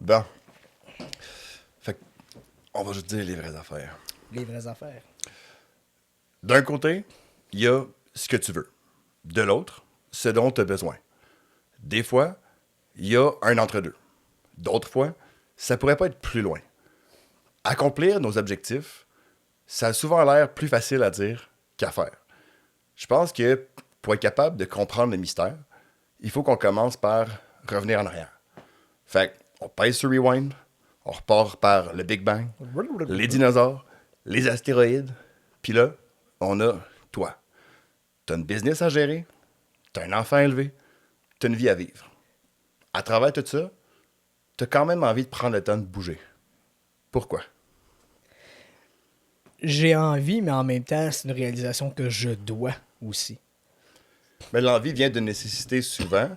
Bon. Fait que, on va juste dire les vraies affaires. Les vraies affaires. D'un côté, il y a ce que tu veux. De l'autre, ce dont tu as besoin. Des fois, il y a un entre-deux. D'autres fois, ça pourrait pas être plus loin. Accomplir nos objectifs, ça a souvent l'air plus facile à dire qu'à faire. Je pense que pour être capable de comprendre le mystère, il faut qu'on commence par revenir en arrière. Fait qu'on pèse sur Rewind, on repart par le Big Bang, les dinosaures, les astéroïdes, puis là, on a toi. T'as une business à gérer, t'as un enfant à élever, t'as une vie à vivre. À travers tout ça, t'as quand même envie de prendre le temps de bouger. Pourquoi? J'ai envie, mais en même temps, c'est une réalisation que je dois aussi. Mais l'envie vient de nécessité souvent,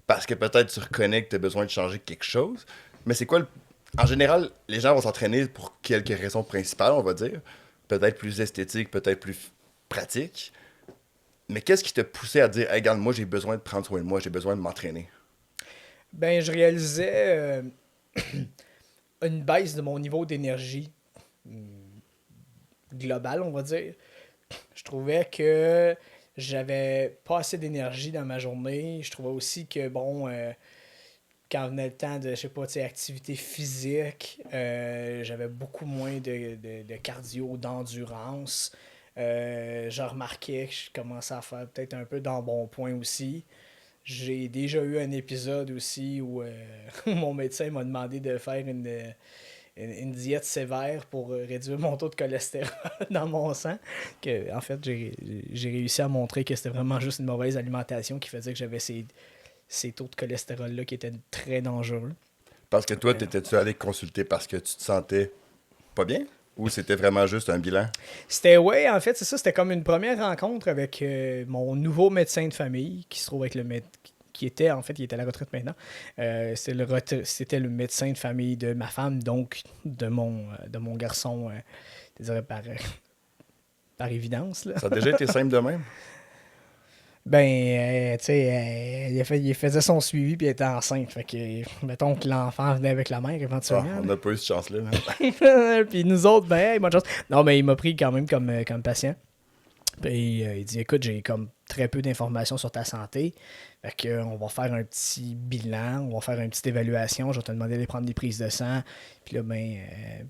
parce que peut-être tu reconnais que tu as besoin de changer quelque chose. Mais c'est quoi le... En général, les gens vont s'entraîner pour quelques raisons principales, on va dire. Peut-être plus esthétique, peut-être plus pratique. Mais qu'est-ce qui t'a poussé à dire, hey, regarde, moi, j'ai besoin de prendre soin de moi, j'ai besoin de m'entraîner? Ben, je réalisais une baisse de mon niveau d'énergie globale, on va dire. Je trouvais que j'avais pas assez d'énergie dans ma journée. Je trouvais aussi que, bon, quand venait le temps de, je sais pas, tu sais, activité physique, j'avais beaucoup moins de cardio, d'endurance. Je remarquais que je commençais à faire peut-être un peu d'embonpoint aussi. J'ai déjà eu un épisode aussi où mon médecin m'a demandé de faire une diète sévère pour réduire mon taux de cholestérol dans mon sang. Que, en fait, j'ai réussi à montrer que c'était vraiment juste une mauvaise alimentation qui faisait que j'avais ces taux de cholestérol-là qui étaient très dangereux. Parce que toi, t'étais-tu allé consulter parce que tu te sentais pas bien? Ou c'était vraiment juste un bilan? C'était, ouais, en fait, c'est ça. C'était comme une première rencontre avec mon nouveau médecin de famille qui se trouve avec le qui était, en fait, il était à la retraite maintenant. C'était le médecin de famille de ma femme, donc de mon garçon, je dirais par évidence. Là. Ça a déjà été simple de même? Ben, tu sais, il faisait son suivi puis il était enceinte. Fait que, mettons que l'enfant venait avec la mère Ah, éventuellement. on n'a pas eu cette chance-là. Hein? Puis nous autres, ben, hey, bonne chance. Non, mais il m'a pris quand même comme patient. Puis il dit, écoute, j'ai comme très peu d'informations sur ta santé. Fait que, on va faire un petit bilan, on va faire une petite évaluation. Je vais te demander d'aller prendre des prises de sang. Puis là, ben,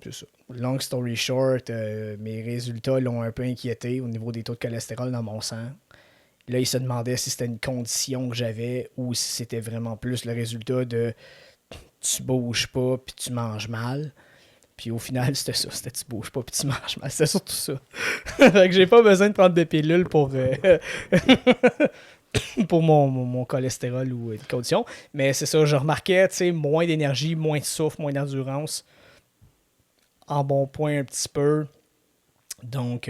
c'est ça. Long story short, mes résultats l'ont un peu inquiété au niveau des taux de cholestérol dans mon sang. Là, il se demandait si c'était une condition que j'avais ou si c'était vraiment plus le résultat de tu bouges pas puis tu manges mal. Puis au final, c'était ça. C'était tu bouges pas puis tu manges mal. C'était surtout ça. Fait que j'ai pas besoin de prendre de pilules pour, pour mon cholestérol ou une condition. Mais c'est ça, je remarquais, tu sais, moins d'énergie, moins de souffle, moins d'endurance. En bon point un petit peu. Donc,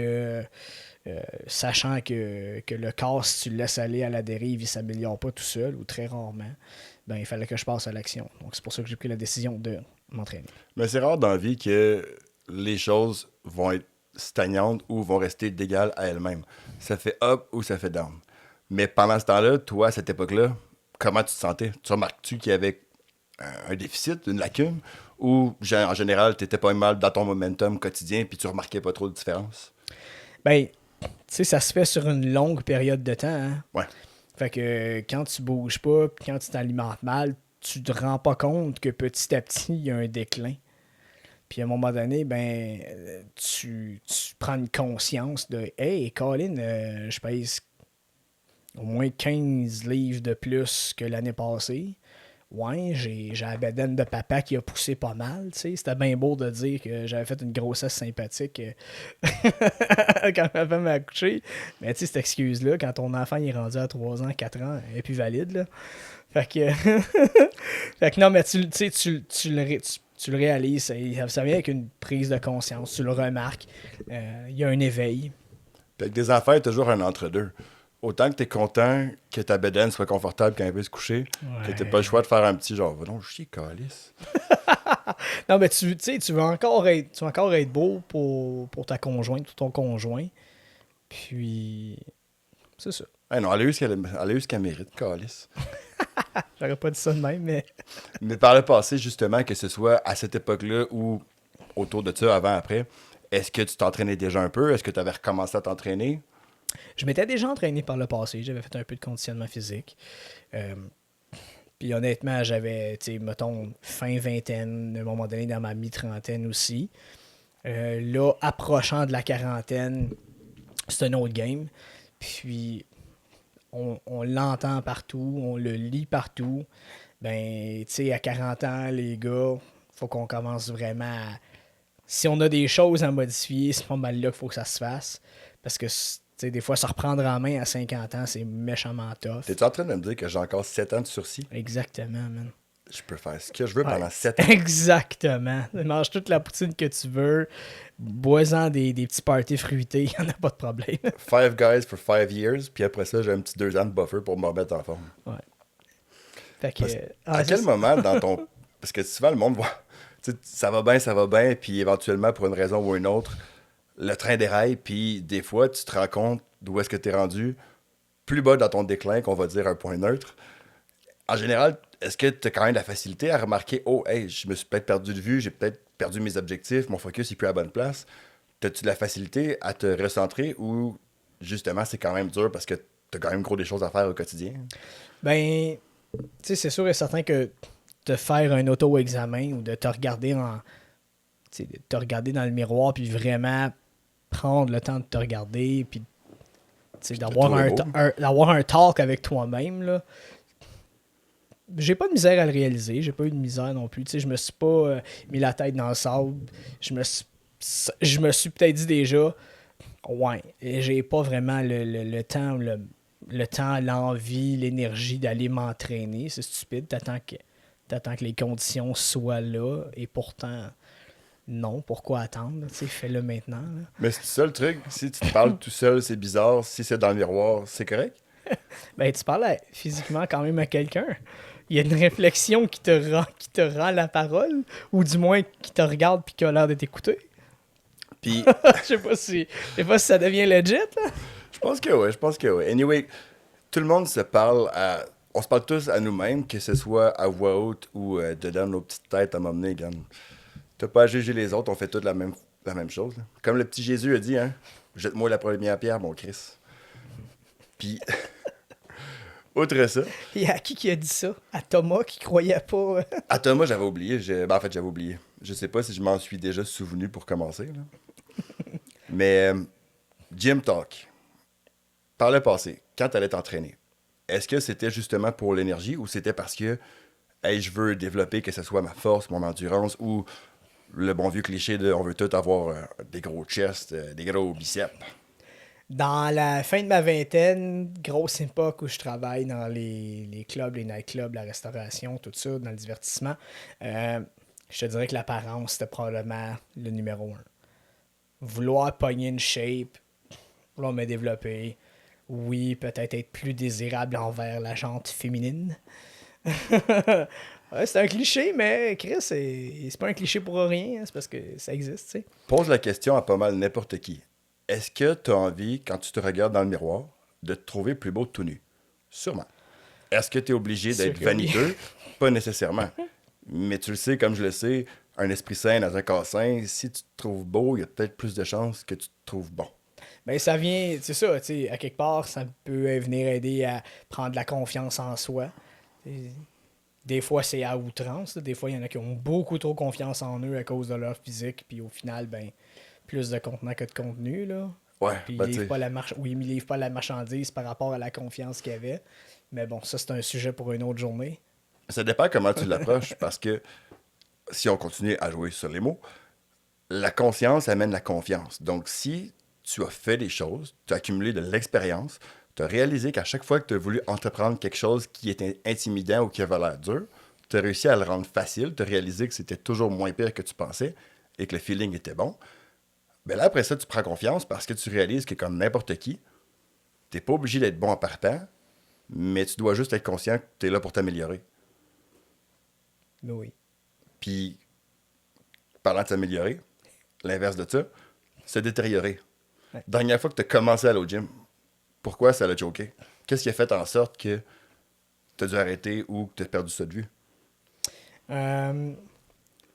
sachant que le corps, si tu le laisses aller à la dérive, il ne s'améliore pas tout seul ou très rarement, ben, il fallait que je passe à l'action. Donc, c'est pour ça que j'ai pris la décision de m'entraîner. Mais c'est rare dans la vie que les choses vont être stagnantes ou vont rester d'égales à elles-mêmes. Ça fait up ou ça fait down. Mais pendant ce temps-là, toi, à cette époque-là, comment tu te sentais? Tu remarques-tu qu'il y avait un déficit, une lacune? Ou en général, tu étais pas mal dans ton momentum quotidien puis tu remarquais pas trop de différence? Ben, tu sais, ça se fait sur une longue période de temps. Hein? Ouais. Fait que quand tu bouges pas, quand tu t'alimentes mal, tu te rends pas compte que petit à petit, il y a un déclin. Puis à un moment donné, ben, tu prends une conscience de hey, Colin, je pèse au moins 15 livres de plus que l'année passée. Ouais, j'ai la bedaine de papa qui a poussé pas mal, tu sais. C'était bien beau de dire que j'avais fait une grossesse sympathique quand ma femme m'a accouché. Mais tu sais, cette excuse-là, quand ton enfant il est rendu à 3 ans, 4 ans, elle est plus valide, là. Fait que... fait que non, mais tu le réalises, ça vient avec une prise de conscience, tu le remarques. Il y a un éveil. Fait que des enfants, il y a toujours un entre-deux. Autant que t'es content que ta bedaine soit confortable quand elle peut se coucher, que t'as pas le choix de faire un petit genre, va donc chier, calice. Non, mais tu sais, tu veux encore être beau pour ta conjointe ou ton conjoint. Puis, c'est ça. Hey non, elle a eu ce qu'elle mérite, calice. J'aurais pas dit ça de même, mais... Mais par le passé, justement, que ce soit à cette époque-là ou autour de ça, avant, après, est-ce que tu t'entraînais déjà un peu? Est-ce que tu avais recommencé à t'entraîner? Je m'étais déjà entraîné par le passé. J'avais fait un peu de conditionnement physique. Euh, Puis honnêtement, j'avais, tu sais, mettons, fin vingtaine, à un moment donné, dans ma mi-trentaine aussi. Là, approchant de la quarantaine, c'est un autre game. Puis on l'entend partout, on le lit partout. Ben, tu sais, à 40 ans, les gars, faut qu'on commence vraiment à... Si on a des choses à modifier, c'est pas mal là qu'il faut que ça se fasse. Parce que, tu sais, des fois, se reprendre en main à 50 ans, c'est méchamment tough. T'es-tu en train de me dire que j'ai encore 7 ans de sursis? Exactement, man. Je peux faire ce que je veux Ouais, pendant 7 ans. exactement. Mange toute la poutine que tu veux. Bois-en des petits parties fruités, il n'y en a pas de problème. 5 guys for 5 years, puis après ça, j'ai un petit 2 ans de buffer pour me remettre en forme. Ouais. Fait que, À quel moment dans ton... Parce que souvent, le monde voit... Tu sais, ça va bien, puis éventuellement, pour une raison ou une autre, le train déraille, puis des fois, tu te rends compte d'où est-ce que tu es rendu, plus bas dans ton déclin, qu'on va dire un point neutre. En général, est-ce que tu as quand même la facilité à remarquer, oh, hey, je me suis peut-être perdu de vue, j'ai peut-être perdu mes objectifs, mon focus n'est plus à la bonne place? As-tu de la facilité à te recentrer ou justement, c'est quand même dur parce que tu as quand même gros des choses à faire au quotidien? ben, tu sais, c'est sûr et certain que de faire un auto-examen ou de te regarder tu sais, de te regarder dans le miroir puis vraiment prendre le temps de te regarder puis tu sais, d'avoir trouver beau. d'avoir un talk avec toi-même, là. J'ai pas de misère à le réaliser, j'ai pas eu de misère non plus. Tu sais, je me suis pas mis la tête dans le sable. Je me suis peut-être dit déjà, ouais, j'ai pas vraiment le temps, le temps, l'envie, l'énergie d'aller m'entraîner. C'est stupide, t'attends que les conditions soient là et pourtant, non, pourquoi attendre? Tu sais, fais-le maintenant, là. Mais c'est ça le truc. Si tu te parles tout seul, c'est bizarre. Si c'est dans le miroir, c'est correct. Ben, tu parles physiquement quand même à quelqu'un. Il y a une réflexion qui te rend la parole, ou du moins qui te regarde puis qui a l'air de t'écouter. Puis, Je sais pas si ça devient legit, là. je pense que oui, je pense que oui. Anyway, tout le monde se parle à... On se parle tous à nous-mêmes, que ce soit à voix haute ou dedans nos petites têtes à m'emmener, regarde. T'as pas à juger les autres, on fait tous la même chose, là. Comme le petit Jésus a dit, hein. Jette-moi la première pierre, mon Christ. Puis, outre ça, Il y a qui a dit ça? À Thomas qui croyait pas. à Thomas, j'avais oublié. Ben, en fait, j'avais oublié. Je sais pas si je m'en suis déjà souvenu pour commencer, là. Mais, Gym Talk, par le passé, quand tu allais t'entraîner, est-ce que c'était justement pour l'énergie ou c'était parce que, hey, je veux développer que ce soit ma force, mon endurance ou le bon vieux cliché de on veut tout avoir des gros chests, des gros biceps? Dans la fin de ma vingtaine, grosse époque où je travaille dans les clubs, les nightclubs, la restauration, tout ça, dans le divertissement, je te dirais que l'apparence, c'était probablement le numéro un. Vouloir pogner une shape, vouloir me développer, oui, peut-être être plus désirable envers la jante féminine. Ouais, c'est un cliché, mais Chris, c'est pas un cliché pour rien, hein, c'est parce que ça existe, tu sais. Pose la question à pas mal n'importe qui. Est-ce que tu as envie, quand tu te regardes dans le miroir, de te trouver plus beau tout nu? Sûrement. Est-ce que tu es obligé Sûr d'être que oui. vaniteux? Pas nécessairement. Mais tu le sais, comme je le sais, un esprit sain dans un corps sain, si tu te trouves beau, il y a peut-être plus de chances que tu te trouves bon. Ben, ça vient, c'est ça, tu sais, à quelque part, ça peut venir aider à prendre la confiance en soi. Et des fois, c'est à outrance, là. Des fois, il y en a qui ont beaucoup trop confiance en eux à cause de leur physique, puis au final, ben, plus de contenant que de contenu, là. Ouais, Puis ben ils tu livrent sais, pas la ils livrent pas la marchandise par rapport à la confiance qu'il y avait. Mais bon, ça, c'est un sujet pour une autre journée. ça dépend comment tu l'approches, parce que si on continue à jouer sur les mots, la conscience amène la confiance. Donc, si tu as fait des choses, tu as accumulé de l'expérience, tu as réalisé qu'à chaque fois que tu as voulu entreprendre quelque chose qui était intimidant ou qui avait l'air dur, tu as réussi à le rendre facile, tu as réalisé que c'était toujours moins pire que tu pensais et que le feeling était bon. Ben là, après ça, tu prends confiance parce que tu réalises que comme n'importe qui, tu n'es pas obligé d'être bon en partant, mais tu dois juste être conscient que tu es là pour t'améliorer. Mais oui. Puis, parlant de s'améliorer, l'inverse de ça, se détériorer. Ouais. Dernière fois que tu as commencé à aller au gym, pourquoi ça l'a choqué? Qu'est-ce qui a fait en sorte que tu as dû arrêter ou que tu as perdu ça de vue?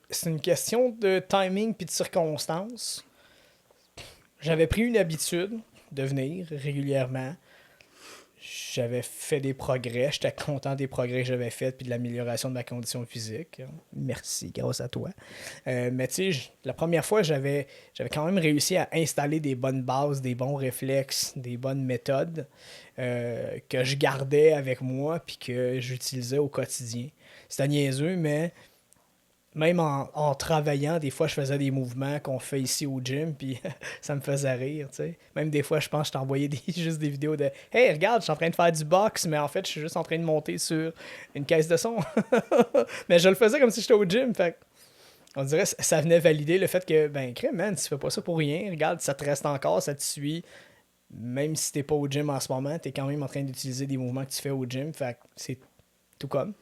C'est une question de timing puis de circonstances. J'avais pris une habitude de venir régulièrement. J'avais fait des progrès. J'étais content des progrès que j'avais faits puis de l'amélioration de ma condition physique. Merci, grâce à toi. Mais tu sais, la première fois, j'avais quand même réussi à installer des bonnes bases, des bons réflexes, des bonnes méthodes que je gardais avec moi puis que j'utilisais au quotidien. C'était niaiseux, mais même en travaillant, des fois, je faisais des mouvements qu'on fait ici au gym, puis ça me faisait rire, tu sais. Même des fois, je pense que je t'envoyais juste des vidéos de « Hey, regarde, je suis en train de faire du box, mais en fait, je suis juste en train de monter sur une caisse de son. » Mais je le faisais comme si j'étais au gym, fait on dirait que ça venait valider le fait que, ben, crème, man, tu fais pas ça pour rien. Regarde, ça te reste encore, ça te suit. Même si t'es pas au gym en ce moment, t'es quand même en train d'utiliser des mouvements que tu fais au gym, fait c'est tout comme.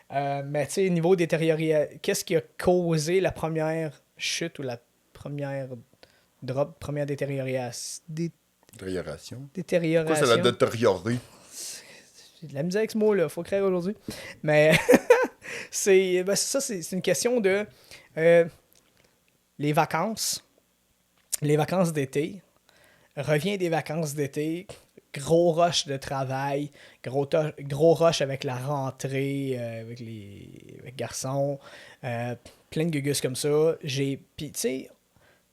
Mais tu sais, niveau détérioration, qu'est-ce qui a causé la première chute ou la première drop, première détérioration? Détérioration? Détérioration. Quoi, c'est la détériorée? J'ai de la misère avec ce mot-là, faut créer aujourd'hui. Mais c'est une question de les vacances d'été. Reviens des vacances d'été. Gros rush de travail, gros rush avec la rentrée, avec les garçons, plein de gugus comme ça. Puis tu sais,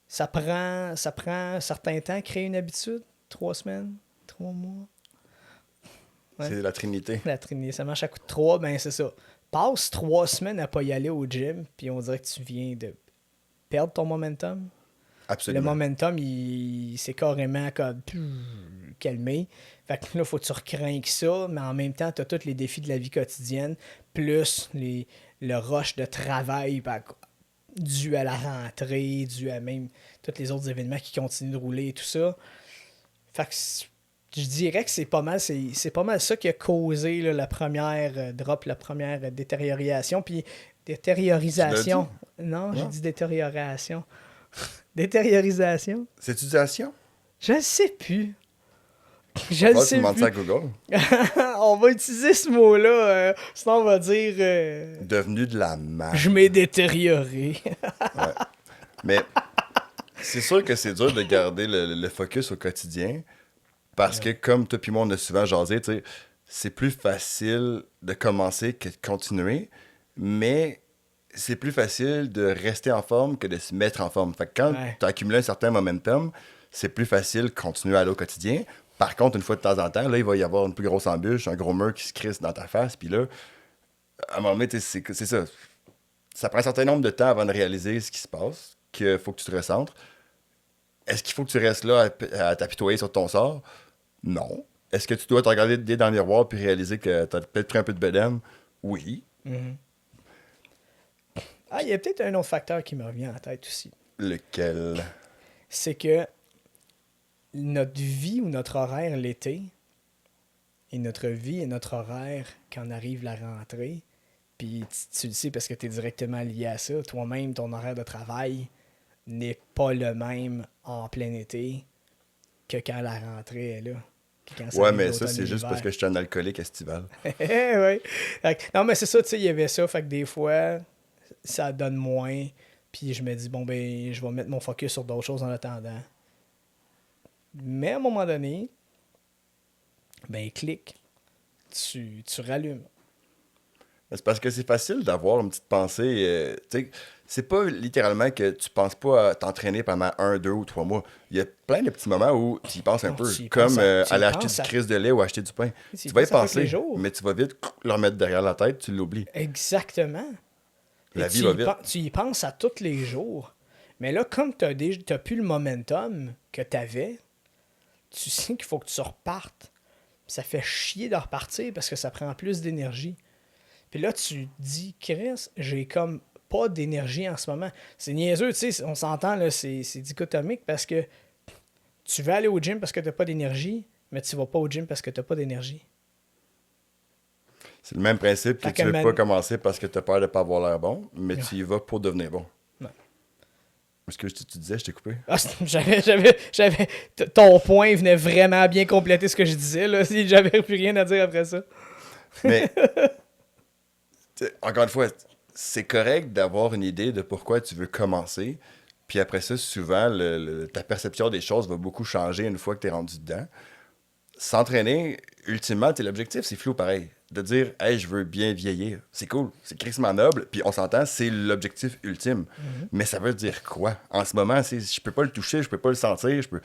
ça prend un certain temps à créer une habitude. 3 semaines, 3 mois. Ouais. C'est la Trinité. La Trinité, ça marche à coup de 3, ben c'est ça. Passe 3 semaines à pas y aller au gym, puis on dirait que tu viens de perdre ton momentum. Absolument. Le momentum, il s'est carrément comme calmé. Fait que là, faut que tu recraignes ça, mais en même temps, tu as tous les défis de la vie quotidienne, plus le rush de travail dû à la rentrée, dû à même tous les autres événements qui continuent de rouler et tout ça. Fait que je dirais que c'est pas mal ça qui a causé là, la première drop, la première détérioration. Puis détériorisation. Non, j'ai dit détérioration. Détériorisation. C'est utilisation? Je ne sais plus. Je ne sais plus. Ça à Google. On va utiliser ce mot-là. Sinon, on va dire... Devenu de la merde. Je m'ai détérioré. Ouais. Mais c'est sûr que c'est dur de garder le focus au quotidien parce que, comme toi et moi, on a souvent jasé, tu sais, c'est plus facile de commencer que de continuer, mais c'est plus facile de rester en forme que de se mettre en forme. Fait que quand tu as accumulé un certain momentum, c'est plus facile de continuer à aller au quotidien. Par contre, une fois de temps en temps, là, il va y avoir une plus grosse embûche, un gros mur qui se crisse dans ta face, puis là, à un moment donné, c'est ça. Ça prend un certain nombre de temps avant de réaliser ce qui se passe, qu'il faut que tu te recentres. Est-ce qu'il faut que tu restes là à t'apitoyer sur ton sort? Non. Est-ce que tu dois te regarder dans le miroir puis réaliser que tu as peut-être pris un peu de bedaine? Oui. Mm-hmm. Ah, il y a peut-être un autre facteur qui me revient en tête aussi. Lequel? C'est que notre vie ou notre horaire l'été et notre vie et notre horaire quand arrive la rentrée, puis tu le sais parce que tu es directement lié à ça, toi-même, ton horaire de travail n'est pas le même en plein été que quand la rentrée est là. Ouais, mais ça, c'est juste parce que je suis un alcoolique estival. Ouais. Non, mais c'est ça, tu sais, il y avait ça, fait que des fois, ça donne moins, puis je me dis, bon, ben, je vais mettre mon focus sur d'autres choses en attendant. Mais à un moment donné, ben, clique, tu rallumes. C'est parce que c'est facile d'avoir une petite pensée. Tu sais, c'est pas littéralement que tu penses pas à t'entraîner pendant 1, 2 ou 3 mois. Il y a plein de petits moments où tu y penses un peu. Comme aller acheter du crise de lait ou acheter du pain. Tu vas y penser, mais tu vas vite le remettre derrière la tête, tu l'oublies. Exactement. La vie va vite. Tu y penses à tous les jours. Mais là, comme tu n'as plus le momentum que tu avais, tu sais qu'il faut que tu repartes. Ça fait chier de repartir parce que ça prend plus d'énergie. Puis là, tu dis, Chris, j'ai comme pas d'énergie en ce moment. C'est niaiseux, tu sais, on s'entend, là, c'est dichotomique parce que tu veux aller au gym parce que tu n'as pas d'énergie, mais tu vas pas au gym parce que tu n'as pas d'énergie. C'est le même principe que tu veux pas commencer parce que tu as peur de ne pas avoir l'air bon, mais tu y vas pour devenir bon. Est-ce que tu disais, je t'ai coupé? Ah, ton point venait vraiment bien compléter ce que je disais, là, si j'avais plus rien à dire après ça. Mais, encore une fois, c'est correct d'avoir une idée de pourquoi tu veux commencer. Puis après ça, souvent, ta perception des choses va beaucoup changer une fois que tu es rendu dedans. S'entraîner, ultimement, l'objectif, c'est flou pareil. De dire, hey, je veux bien vieillir. C'est cool, c'est crissement noble, puis on s'entend, c'est l'objectif ultime. Mais ça veut dire quoi? En ce moment, je peux pas le toucher, je peux pas le sentir, je peux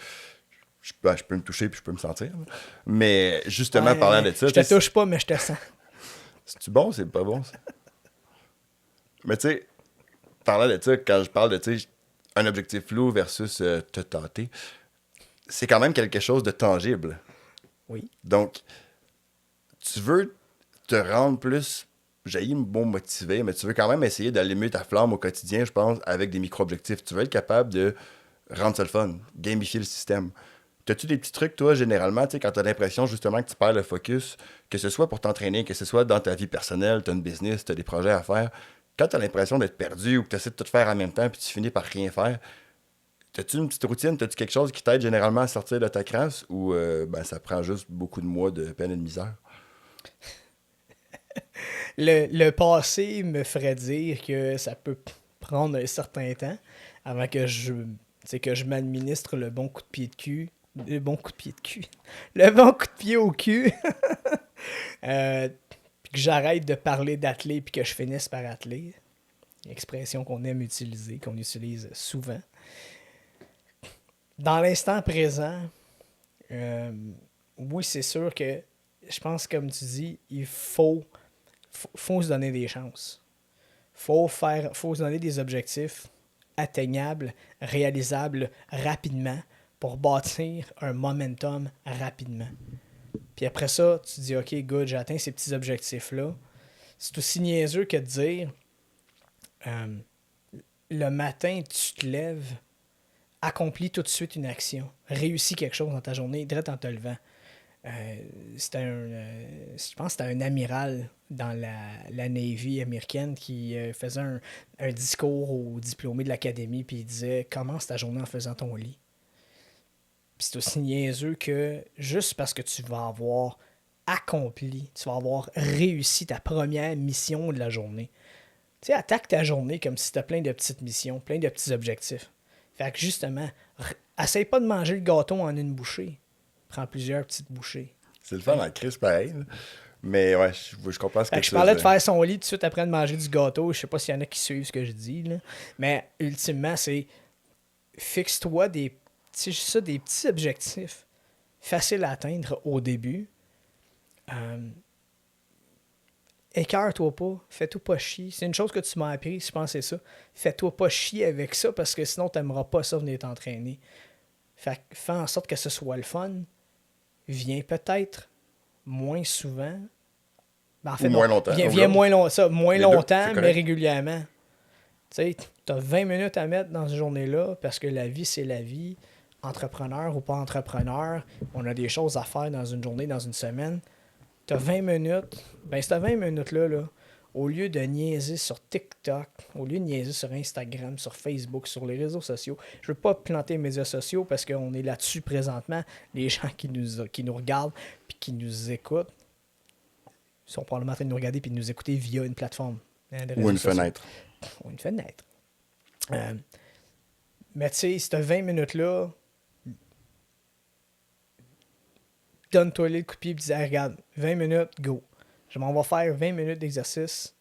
me toucher puis je peux me sentir. Mais justement, parlant de ça... Je te touche pas, mais je te sens. C'est-tu bon, c'est pas bon, ça? Mais tu sais, parlant de ça, quand je parle de, un objectif flou versus te tâter, c'est quand même quelque chose de tangible. Oui. Donc, tu veux te rendre plus, j'ai bon motivé, mais tu veux quand même essayer d'allumer ta flamme au quotidien, je pense, avec des micro-objectifs. Tu veux être capable de rendre ça le fun, gamifier le système. T'as-tu des petits trucs, toi, généralement, quand t'as l'impression, justement, que tu perds le focus, que ce soit pour t'entraîner, que ce soit dans ta vie personnelle, t'as une business, t'as des projets à faire, quand t'as l'impression d'être perdu ou que t'essaies de tout faire en même temps puis tu finis par rien faire, t'as-tu une petite routine, t'as-tu quelque chose qui t'aide généralement à sortir de ta crasse ou ça prend juste beaucoup de mois de peine et de misère? Le passé me ferait dire que ça peut prendre un certain temps avant que je m'administre le bon coup de pied de cul. Le bon coup de pied de cul. Le bon coup de pied au cul. Puis que j'arrête de parler d'athlète puis que je finisse par atteler. Expression qu'on aime utiliser, qu'on utilise souvent. Dans l'instant présent, oui, c'est sûr que je pense, comme tu dis, il faut se donner des chances. Faut se donner des objectifs atteignables, réalisables rapidement pour bâtir un momentum rapidement. Puis après ça, tu te dis, OK, good, j'ai atteint ces petits objectifs-là. C'est aussi niaiseux que de dire, le matin, tu te lèves, accomplis tout de suite une action, réussis quelque chose dans ta journée, direct en te levant. Je pense que c'était un amiral dans la Navy américaine qui faisait un discours aux diplômés de l'académie, puis il disait « Commence ta journée en faisant ton lit ». Puis c'est aussi niaiseux que juste parce que tu vas avoir accompli, tu vas avoir réussi ta première mission de la journée. Tu sais, attaque ta journée comme si tu as plein de petites missions, plein de petits objectifs. Fait que justement, essaye pas de manger le gâteau en une bouchée. Prends plusieurs petites bouchées. C'est le fun en crise pareil. Là. Mais ouais, je comprends ce que tu veux dire. Je parlais de faire son lit tout de suite après de manger du gâteau. Je sais pas s'il y en a qui suivent ce que je dis. Là. Mais ultimement, c'est fixe-toi des petits objectifs faciles à atteindre au début. Écœure-toi pas, fais-toi pas chier. C'est une chose que tu m'as appris, je pense que c'est ça. Fais-toi pas chier avec ça parce que sinon tu n'aimeras pas ça venir t'entraîner. Fais en sorte que ce soit le fun. Viens peut-être moins souvent. Ben, en fait, moins longtemps. Viens moins longtemps, mais régulièrement. Tu sais, tu as 20 minutes à mettre dans cette journée-là parce que la vie, c'est la vie. Entrepreneur ou pas entrepreneur, on a des choses à faire dans une journée, dans une semaine. Tu as 20 minutes. Ben, ces 20 minutes-là, au lieu de niaiser sur TikTok, au lieu de niaiser sur Instagram, sur Facebook, sur les réseaux sociaux, je veux pas planter les médias sociaux parce qu'on est là-dessus présentement. Les gens qui nous regardent puis qui nous écoutent sont probablement en train de nous regarder puis de nous écouter via une plateforme. Ou une fenêtre. Ou une fenêtre. Mais tu sais, ces 20 minutes-là, donne-toi le coup de pied et dis, regarde, 20 minutes, go. Je m'en vais faire 20 minutes d'exercice.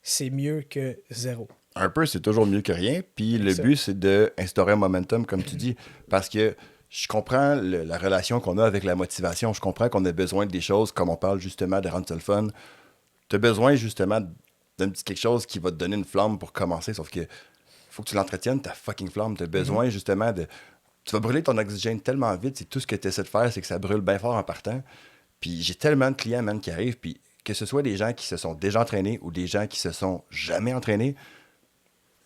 C'est mieux que zéro. Un peu, c'est toujours mieux que rien. Puis le but, c'est d'instaurer un momentum, comme tu dis. Parce que je comprends la relation qu'on a avec la motivation. Je comprends qu'on a besoin des choses, comme on parle justement de rendre ça le fun. Tu as besoin justement d'un petit quelque chose qui va te donner une flamme pour commencer. Sauf que faut que tu l'entretiennes, ta fucking flamme. Tu as besoin justement de... Tu vas brûler ton oxygène tellement vite. C'est tout ce que tu essaies de faire, c'est que ça brûle bien fort en partant. Puis j'ai tellement de clients, man, qui arrivent. Puis que ce soit des gens qui se sont déjà entraînés ou des gens qui se sont jamais entraînés,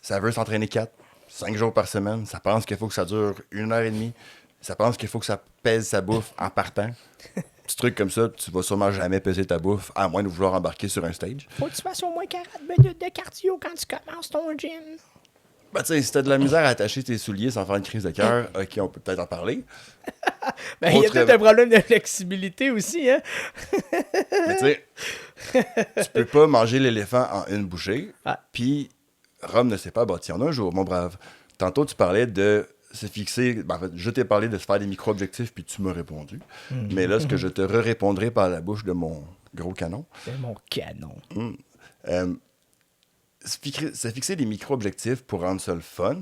ça veut s'entraîner 4-5 jours par semaine. Ça pense qu'il faut que ça dure 1h30. Ça pense qu'il faut que ça pèse sa bouffe en partant. Petit truc comme ça, tu vas sûrement jamais peser ta bouffe, à moins de vouloir embarquer sur un stage. Faut que tu fasses au moins 40 minutes de cardio quand tu commences ton gym. Ben, tu sais, si t'as de la misère à attacher tes souliers sans faire une crise de cœur, OK, on peut peut-être en parler. Ben, il y a peut-être un problème de flexibilité aussi, hein? Mais tu sais, tu peux pas manger l'éléphant en une bouchée, Ah. puis Rome ne s'est pas bâti en un jour, mon brave. Tantôt, tu parlais de se fixer... Ben, en fait, je t'ai parlé de se faire des micro-objectifs, puis tu m'as répondu. Mais là, ce que je te répondrai par la bouche de mon gros canon... C'est mon canon. Se fixer des micro-objectifs pour rendre ça le fun,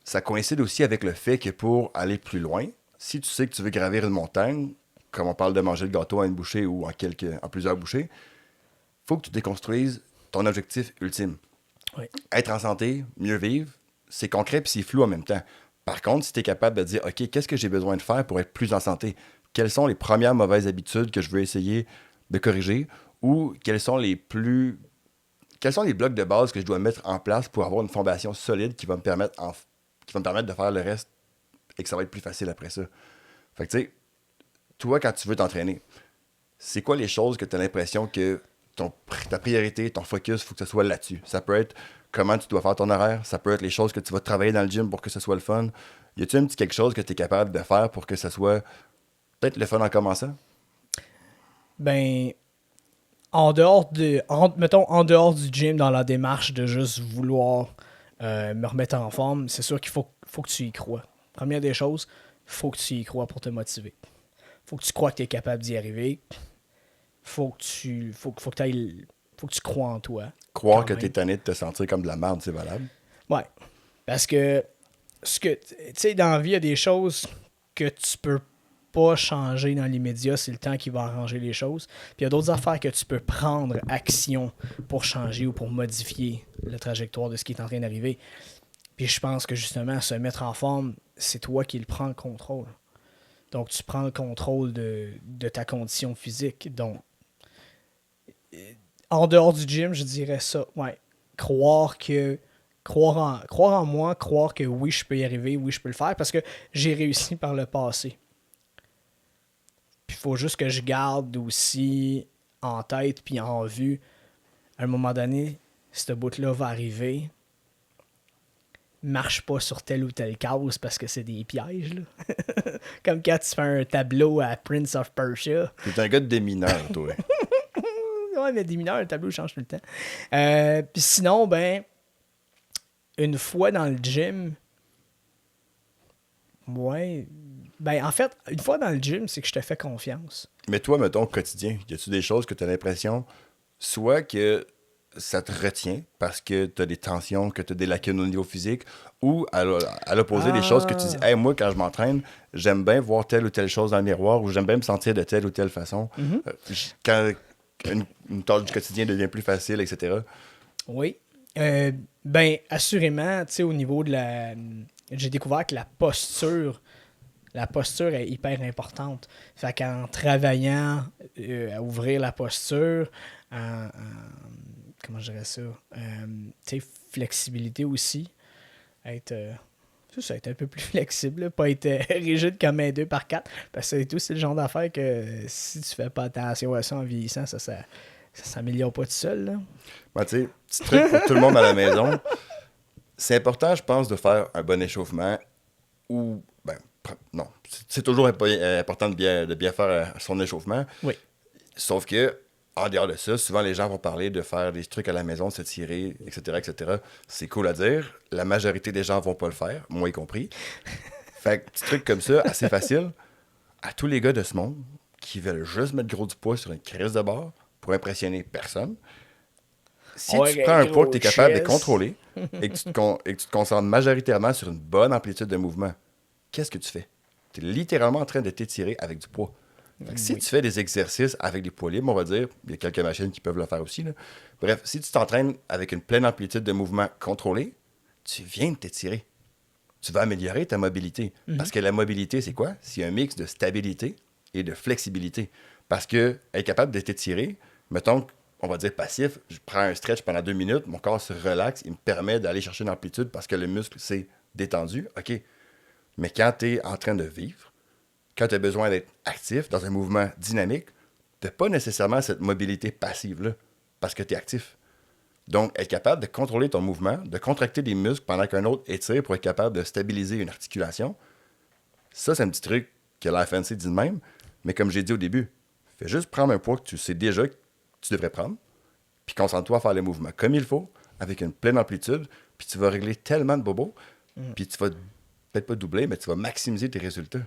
ça coïncide aussi avec le fait que pour aller plus loin, si tu sais que tu veux gravir une montagne, comme on parle de manger le gâteau à une bouchée ou en plusieurs bouchées, faut que tu déconstruises ton objectif ultime. Oui. Être en santé, mieux vivre, c'est concret puis c'est flou en même temps. Par contre, si tu es capable de dire, OK, qu'est-ce que j'ai besoin de faire pour être plus en santé? Quelles sont les premières mauvaises habitudes que je veux essayer de corriger? Ou quels sont les blocs de base que je dois mettre en place pour avoir une fondation solide qui va me permettre de faire le reste et que ça va être plus facile après ça? Fait que tu sais, toi, quand tu veux t'entraîner, c'est quoi les choses que tu as l'impression que ta priorité, ton focus, il faut que ce soit là-dessus? Ça peut être comment tu dois faire ton horaire, ça peut être les choses que tu vas travailler dans le gym pour que ce soit le fun. Y a-tu un petit quelque chose que tu es capable de faire pour que ce soit peut-être le fun en commençant? Ben, en dehors du gym, dans la démarche de juste vouloir me remettre en forme, c'est sûr qu'il faut que tu y crois. Première des choses, il faut que tu y crois pour te motiver. Faut que tu crois que tu es capable d'y arriver. Faut que tu crois en toi. Croire que tu es tanné de te sentir comme de la merde, c'est valable. Ouais. Parce que, tu sais, dans la vie, il y a des choses que tu peux pas changer dans l'immédiat, c'est le temps qui va arranger les choses. Puis il y a d'autres affaires que tu peux prendre action pour changer ou pour modifier la trajectoire de ce qui est en train d'arriver. Puis je pense que justement, se mettre en forme, c'est toi qui le prends le contrôle. Donc tu prends le contrôle de ta condition physique. Donc, en dehors du gym, je dirais ça. Ouais. Croire en moi, croire que oui, je peux y arriver, oui, je peux le faire, parce que j'ai réussi par le passé. Puis il faut juste que je garde aussi en tête puis en vue, à un moment donné, ce bout-là va arriver. Marche pas sur telle ou telle case parce que c'est des pièges, là. Comme quand tu fais un tableau à Prince of Persia. T'es un gars de démineur, toi. Ouais, mais des mineurs, le tableau change tout le temps. Puis sinon, ben, une fois dans le gym, ouais, ben, en fait, une fois dans le gym, c'est que je te fais confiance. Mais toi, mettons, au quotidien, y a-tu des choses que tu as l'impression, soit que ça te retient parce que tu as des tensions, que tu as des lacunes au niveau physique, ou à l'opposé, des choses que tu dis, hey, moi, quand je m'entraîne, j'aime bien voir telle ou telle chose dans le miroir, ou j'aime bien me sentir de telle ou telle façon. Quand une tâche du quotidien devient plus facile, etc. Oui. Ben, assurément, tu sais, au niveau de la... J'ai découvert que la posture est hyper importante. Fait qu'en travaillant à ouvrir la posture, comment je dirais ça? Tu sais, flexibilité aussi. Être un peu plus flexible, là, pas être rigide comme un 2x4. Parce que c'est le genre d'affaire que si tu fais pas attention à ça en vieillissant, ça s'améliore pas tout seul. Là. Ben, tu sais, petit truc pour tout le monde à la maison. C'est important, je pense, de faire un bon échauffement ou, ben, non, c'est toujours important de bien faire son échauffement. Oui. Sauf que, en dehors de ça, souvent les gens vont parler de faire des trucs à la maison, de se tirer, etc., etc. C'est cool à dire. La majorité des gens vont pas le faire, moi y compris. Fait que, petit truc comme ça, assez facile, à tous les gars de ce monde qui veulent juste mettre gros du poids sur une crise de barre pour impressionner personne, si tu prends un poids que tu es capable de contrôler et que tu te concentres majoritairement sur une bonne amplitude de mouvement, qu'est-ce que tu fais? Tu es littéralement en train de t'étirer avec du poids. Si tu fais des exercices avec des poids libres, on va dire, il y a quelques machines qui peuvent le faire aussi. Là. Bref, si tu t'entraînes avec une pleine amplitude de mouvement contrôlée, tu viens de t'étirer. Tu vas améliorer ta mobilité. Parce que la mobilité, c'est quoi? C'est un mix de stabilité et de flexibilité. Parce que être capable de t'étirer, mettons, on va dire passif, je prends un stretch pendant 2 minutes, mon corps se relaxe, il me permet d'aller chercher une amplitude parce que le muscle s'est détendu. OK. Mais quand tu es en train de vivre, quand tu as besoin d'être actif dans un mouvement dynamique, tu n'as pas nécessairement cette mobilité passive-là parce que tu es actif. Donc, être capable de contrôler ton mouvement, de contracter des muscles pendant qu'un autre étire pour être capable de stabiliser une articulation, ça, c'est un petit truc que l'air fancy dit de même. Mais comme j'ai dit au début, fais juste prendre un poids que tu sais déjà que tu devrais prendre, puis concentre-toi à faire le mouvement comme il faut, avec une pleine amplitude, puis tu vas régler tellement de bobos, puis tu vas peut-être pas doubler, mais tu vas maximiser tes résultats.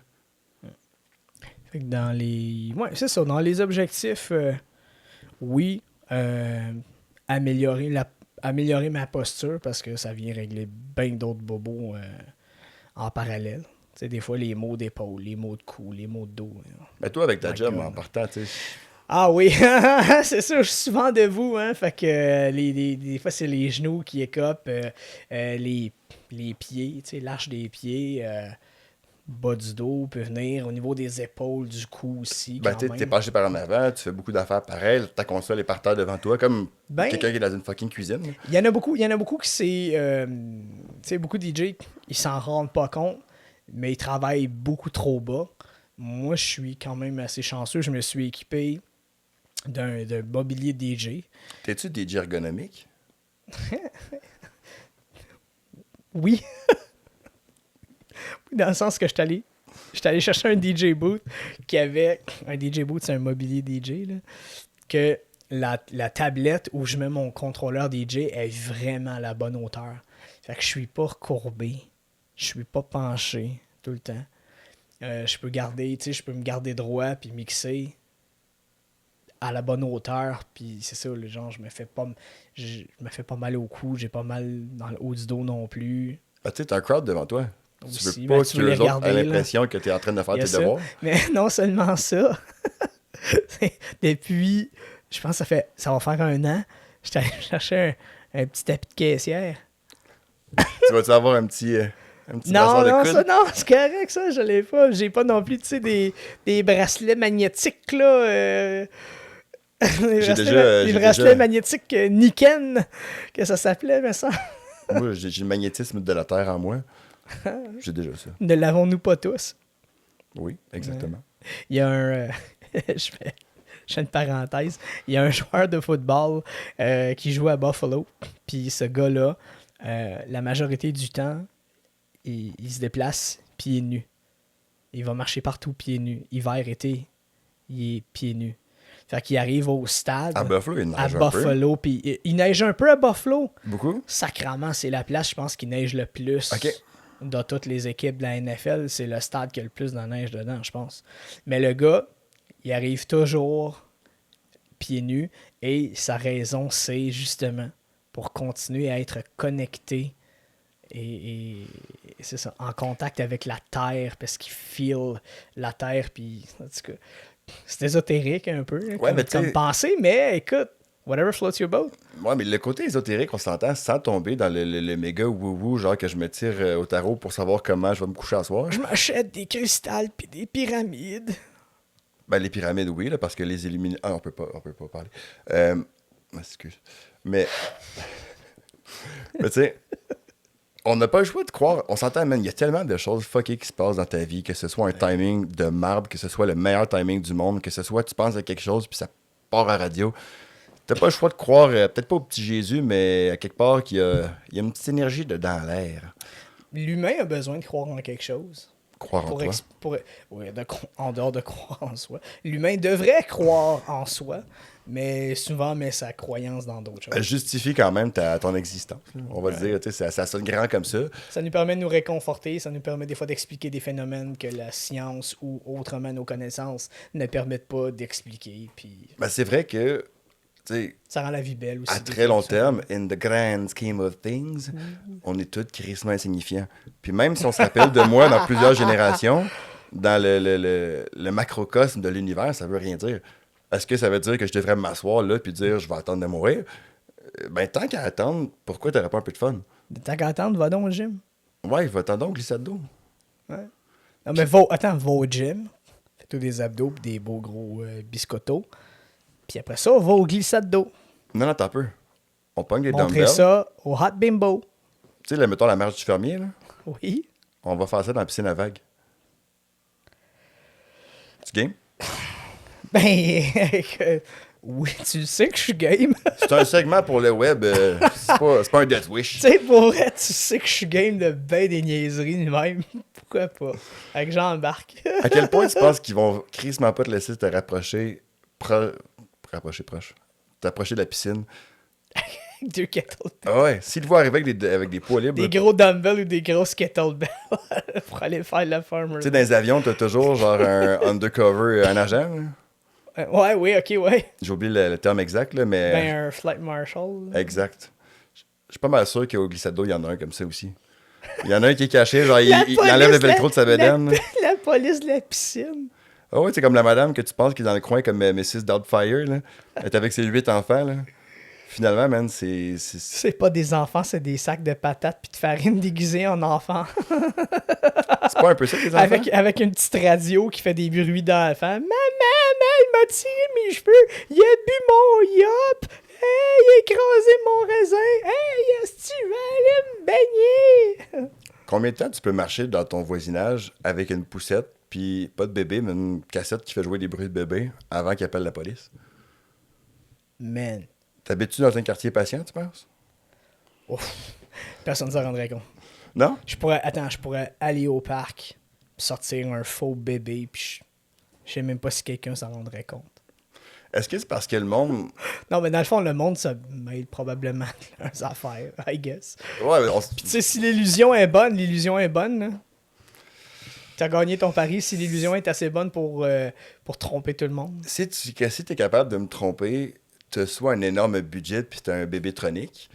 Fait que dans les. Ouais, c'est ça. Dans les objectifs, oui, améliorer ma posture parce que ça vient régler bien d'autres bobos en parallèle. Tu sais, des fois, les maux d'épaule, les maux de cou, les maux de dos. Mais toi, avec ta My job, God. en partant, tu sais, Ah oui, c'est ça, je suis souvent debout, hein. Fait que des fois, c'est les genoux qui écopent, les pieds, tu sais, l'arche des pieds, bas du dos peut venir, au niveau des épaules, du cou aussi, ben, quand t'es même. penché par en avant, tu fais beaucoup d'affaires pareilles, ta console est par terre devant toi, comme Ben, quelqu'un qui est dans une fucking cuisine. Là. il y en a beaucoup qui c'est, tu sais, beaucoup de DJ, ils s'en rendent pas compte, mais ils travaillent beaucoup trop bas. Moi, je suis quand même assez chanceux, je me suis équipé d'un mobilier DJ. T'es-tu DJ ergonomique? Oui. Dans le sens que j'étais allé chercher un DJ booth qui avait. Un DJ booth, c'est un mobilier DJ, là. Que la tablette où je mets mon contrôleur DJ est vraiment à la bonne hauteur. Fait que je suis pas recourbé. Je suis pas penché tout le temps. Je peux garder, tu sais, je peux me garder droit puis mixer à la bonne hauteur, puis c'est ça, le genre, je me fais pas mal au cou, j'ai pas mal dans le haut du dos non plus. Ah, tu sais, t'as un crowd devant toi. Tu Aussi, veux ben, pas tu que veux les les autres regarder, aient là. l'impression que t'es en train de faire Il y a tes ça. devoirs. Mais non seulement ça, depuis, je pense que ça va faire 1 an, j'étais allé chercher un petit tapis de caissière. Tu vas-tu avoir un petit Non, masseur de non, coude? ça, non, c'est correct, ça, je l'ai pas. J'ai pas non plus, tu sais, des bracelets magnétiques, là. Des bracelets magnétiques Niken, que ça s'appelait, mais ça. Moi, j'ai le magnétisme de la Terre en moi. J'ai déjà ça. Ne l'avons-nous pas tous? Oui, exactement. Il y a je fais une parenthèse. Il y a un joueur de football qui joue à Buffalo. Puis ce gars-là, la majorité du temps, il se déplace pieds nus. Il va marcher partout pieds nus. Hiver, été, il est pieds nus. Fait qu'il arrive au stade. À Buffalo, il à neige un peu. Buffalo. Puis il neige un peu à Buffalo. Beaucoup? Sacrement, c'est la place, je pense, qui neige le plus. OK. De toutes les équipes de la NFL, c'est le stade qui a le plus de neige dedans, je pense. Mais le gars, il arrive toujours pieds nus et sa raison, c'est justement pour continuer à être connecté et c'est ça, en contact avec la terre parce qu'il feel la terre. Puis, en tout cas, c'est ésotérique un peu comme pensée, mais écoute, whatever floats your boat. Ouais, mais le côté ésotérique, on s'entend sans tomber dans le méga wou-wou, genre que je me tire au tarot pour savoir comment je vais me coucher à soir. Je m'achète des cristals puis des pyramides. Ben, les pyramides, oui, là, parce que les Illuminati... Ah, on peut pas parler. Excuse. Mais tu sais, on n'a pas le choix de croire... On s'entend, man, il y a tellement de choses fuckées qui se passent dans ta vie, que ce soit un timing de marbre, que ce soit le meilleur timing du monde, que ce soit tu penses à quelque chose puis ça part à radio. T'as pas le choix de croire, peut-être pas au petit Jésus, mais à quelque part qu'il y a une petite énergie dans l'air. L'humain a besoin de croire en quelque chose. Croire en toi. En dehors de croire en soi. L'humain devrait croire en soi, mais souvent met sa croyance dans d'autres choses. Elle justifie quand même ton existence. On va le dire, tu sais, ça sonne grand comme ça. Ça nous permet de nous réconforter, ça nous permet des fois d'expliquer des phénomènes que la science ou autrement nos connaissances ne permettent pas d'expliquer. Puis Ben, c'est vrai que, tu sais, ça rend la vie belle aussi. à très long terme, in the grand scheme of things, on est tous crissement insignifiants. Puis même si on se rappelle de moi dans plusieurs générations, dans le macrocosme de l'univers, ça veut rien dire. Est-ce que ça veut dire que je devrais m'asseoir là puis dire je vais attendre de mourir? Ben, tant qu'à attendre, pourquoi t'aurais pas un peu de fun? Tant qu'à attendre, va donc au gym. Ouais, va-t'en donc glissade d'eau. Ouais. Non, mais va au gym. Fais-toi des abdos pis des beaux gros biscottos. Puis après ça, va au glissade d'eau. Non, attends un peu. On pogne des Montrez dumbbells. ça au Hot Bimbo. Tu sais, mettons la marche du fermier, là. Oui. On va faire ça dans la piscine à vagues. Tu game? Ben, Oui, tu sais que je suis game. C'est un segment pour le web. C'est pas un Death Wish. Tu sais, pour vrai, tu sais que je suis game de ben des niaiseries de même. Pourquoi pas? Avec Jean-Marc. À quel point tu penses qu'ils vont crissement pas te laisser te rapprocher proche? T'approcher de la piscine. Deux kettlebells. Ah ouais, s'ils te voient arriver avec des poids libres. Des gros dumbbells ou des grosses kettlebells pour aller faire le farmer. Tu sais, dans les avions, t'as toujours genre un undercover, un agent. Là. Ouais, oui, ok, ouais. J'ai oublié le terme exact, là, mais. Ben, un flight marshal. Exact. Je suis pas mal sûr qu'au glissade d'eau, il y en a un comme ça aussi. Il y en a un qui est caché, genre, il enlève le velcro de sa bedaine. La police de la piscine. Ah ouais, c'est comme la madame que tu penses qui est dans le coin comme Mrs. Doubtfire, là. Elle est avec ses 8 enfants, là. Finalement, man, C'est pas des enfants, c'est des sacs de patates puis de farine déguisés en enfants. C'est pas un peu ça, les enfants? Avec une petite radio qui fait des bruits d'enfants. Maman, il m'a tiré mes cheveux. Il a bu mon yop. Hey, il a écrasé mon raisin. Hey, est-ce que tu vas aller me baigner? Combien de temps tu peux marcher dans ton voisinage avec une poussette, puis pas de bébé, mais une cassette qui fait jouer des bruits de bébé avant qu'il appelle la police? Man. T'habites-tu dans un quartier patient, tu penses? Ouf. Personne ne s'en rendrait compte. Non? Je pourrais aller au parc, puis sortir un faux bébé, puis je sais même pas si quelqu'un s'en rendrait compte. Est-ce que c'est parce que le monde... Non, mais dans le fond, le monde se mêle probablement de leurs affaires, I guess. Ouais, mais Puis tu sais, si l'illusion est bonne, là. T'as gagné ton pari si l'illusion est assez bonne pour tromper tout le monde. Si t'es capable de me tromper, t'as soit un énorme budget puis t'as un bébé tronique,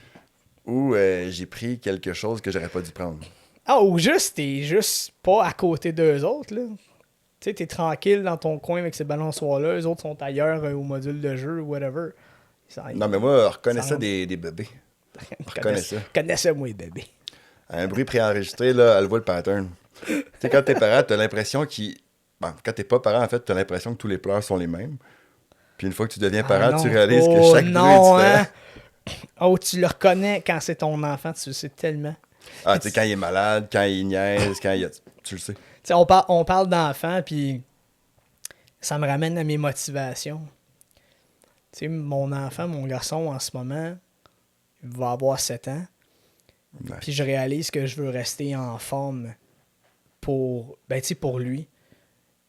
ou j'ai pris quelque chose que j'aurais pas dû prendre. Ah, ou juste, t'es juste pas à côté d'eux autres, là. Tu sais, t'es tranquille dans ton coin avec ces balançoires-là, eux autres sont ailleurs au module de jeu ou whatever. Non, mais moi, reconnais ça des bébés. Reconnais ça. Connaissais moi les bébés. Un bruit préenregistré, là, elle voit le pattern. Tu sais, quand t'es parent, t'as l'impression qu'il... Bon, quand t'es pas parent, en fait, t'as l'impression que tous les pleurs sont les mêmes. Puis une fois que tu deviens parent, tu réalises que chaque bruit est différent. Hein? Oh, tu le reconnais quand c'est ton enfant, tu le sais tellement. Ah, tu sais, quand il est malade, quand il niaise, quand il... Tu le sais. Tu sais, on parle d'enfants, puis ça me ramène à mes motivations. Tu sais, mon enfant, mon garçon, en ce moment, il va avoir 7 ans. Ouais. Puis je réalise que je veux rester en forme pour lui.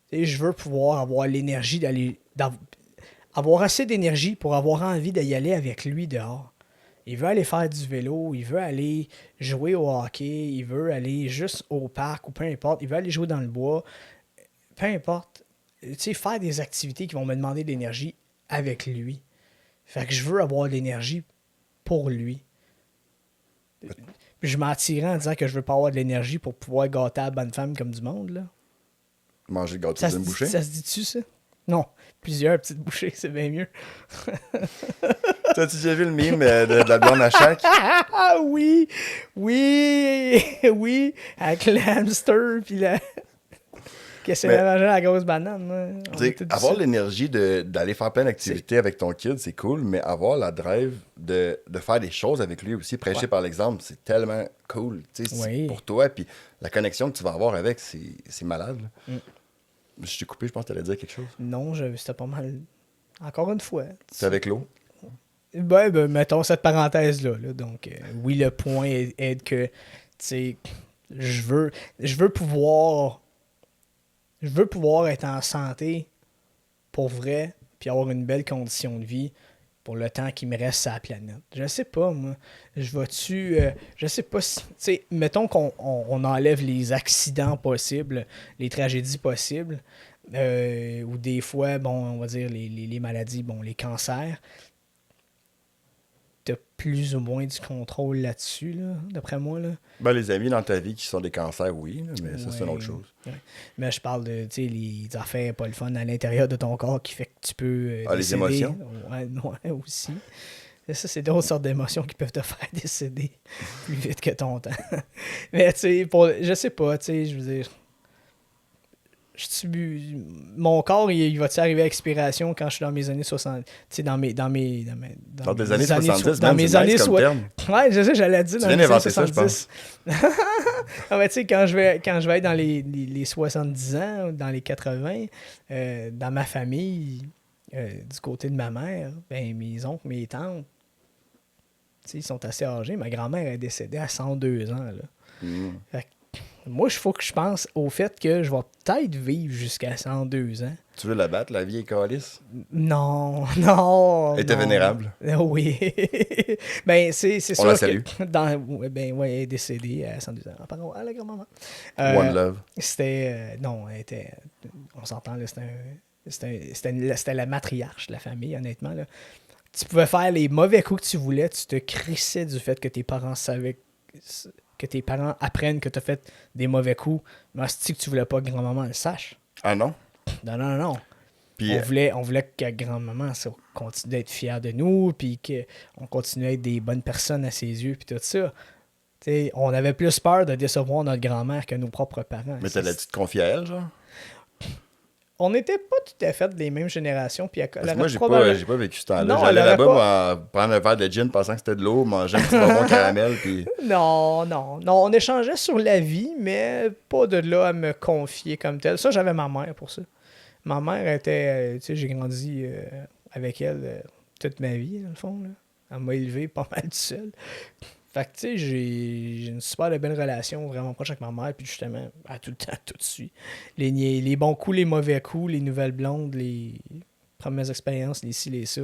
Tu sais, je veux pouvoir avoir l'énergie avoir assez d'énergie pour avoir envie d'y aller avec lui dehors. Il veut aller faire du vélo, il veut aller jouer au hockey, il veut aller juste au parc ou peu importe, il veut aller jouer dans le bois, peu importe. Tu sais, faire des activités qui vont me demander de l'énergie avec lui. Fait que je veux avoir de l'énergie pour lui. Puis je m'attirais en disant que je veux pas avoir de l'énergie pour pouvoir gâter la bonne femme comme du monde, là. Manger le gâteau d'une bouchée? Ça se dit-tu, ça? Non. Plusieurs petites bouchées, c'est bien mieux. T'as-tu déjà vu le meme de la blonde à chaque? Ah oui! Oui! Oui! Avec le hamster, puis la... Qu'est-ce que c'est manger la grosse banane? Avoir l'énergie d'aller faire plein d'activités avec ton kid, c'est cool, mais avoir la drive de faire des choses avec lui aussi, prêcher par l'exemple, c'est tellement cool. Oui. Pour toi, puis la connexion que tu vas avoir avec, c'est malade. Je t'ai coupé, je pense que tu allais dire quelque chose. Non, c'était pas mal. Encore une fois. C'est avec l'eau? Ben, mettons cette parenthèse-là. Là. Donc, oui, le point est que, tu sais, je veux pouvoir être en santé pour vrai, puis avoir une belle condition de vie pour le temps qui me reste sur la planète. Je sais pas, moi. Je sais pas si... Tu sais, mettons qu'on enlève les accidents possibles, les tragédies possibles, ou des fois, bon, on va dire les maladies, bon, les cancers. T'as plus ou moins du contrôle là-dessus, là, d'après moi, là. Ben, les amis dans ta vie qui sont des cancers, oui, là, mais ça, c'est une autre chose. Ouais. Mais je parle de, tu sais, les affaires pas le fun à l'intérieur de ton corps qui fait que tu peux décéder. Les émotions? Ouais, aussi. Et ça, c'est d'autres sortes d'émotions qui peuvent te faire décéder plus vite que ton temps. Mais, tu sais, je sais pas, tu sais, je veux dire... Mon corps, il va-tu arriver à expiration quand je suis dans mes années 60? Tu sais, dans mes années 70, dans mes années 60. Ouais, je sais, j'allais dire dans les années 70. Ça, je pense. Ah ben, tu sais, quand je vais être dans les 70 ans, dans les 80, dans ma famille, du côté de ma mère, ben, mes oncles, mes tantes, tu sais, ils sont assez âgés. Ma grand-mère est décédée à 102 ans. Là. Hmm. Fait que moi, il faut que je pense au fait que je vais peut-être vivre jusqu'à 102 ans. Tu veux la battre, la vieille calice? Non, non. Elle était non. vénérable. Oui. Ben, c'est On sûr la que salue. ben, ouais, elle est décédée à 102 ans. Pardon, à la grand-maman. One love. C'était. Non, elle était. On s'entend, là, c'était la matriarche de la famille, honnêtement. Là. Tu pouvais faire les mauvais coups que tu voulais, tu te crissais du fait que tes parents savaient. Que tes parents apprennent que tu as fait des mauvais coups. Mais c'est que tu voulais pas que grand-maman le sache. Ah non? Non, non, non. Puis, On voulait que grand-maman continue d'être fière de nous, puis qu'on continue à être des bonnes personnes à ses yeux, puis tout ça. T'sais, on avait plus peur de décevoir notre grand-mère que nos propres parents. mais t'allais-tu te confier à elle, genre? On n'était pas tout à fait des mêmes générations, puis Parce que moi, j'ai pas vécu ce temps-là. Non, J'allais elle aurait là-bas, pas- moi, prendre un verre de gin pensant que c'était de l'eau, manger un petit bonbon caramel, puis... Non, non, non. On échangeait sur la vie, mais pas de là à me confier comme tel. Ça, j'avais ma mère pour ça. Ma mère était... tu sais, j'ai grandi avec elle toute ma vie, dans le fond. Là. Elle m'a élevé pas mal tout seul. Fait que, tu sais, j'ai une super belle relation, vraiment proche avec ma mère, puis justement, à tout le temps, tout de suite. Les bons coups, les mauvais coups, les nouvelles blondes, les premières expériences, les ci, les ça.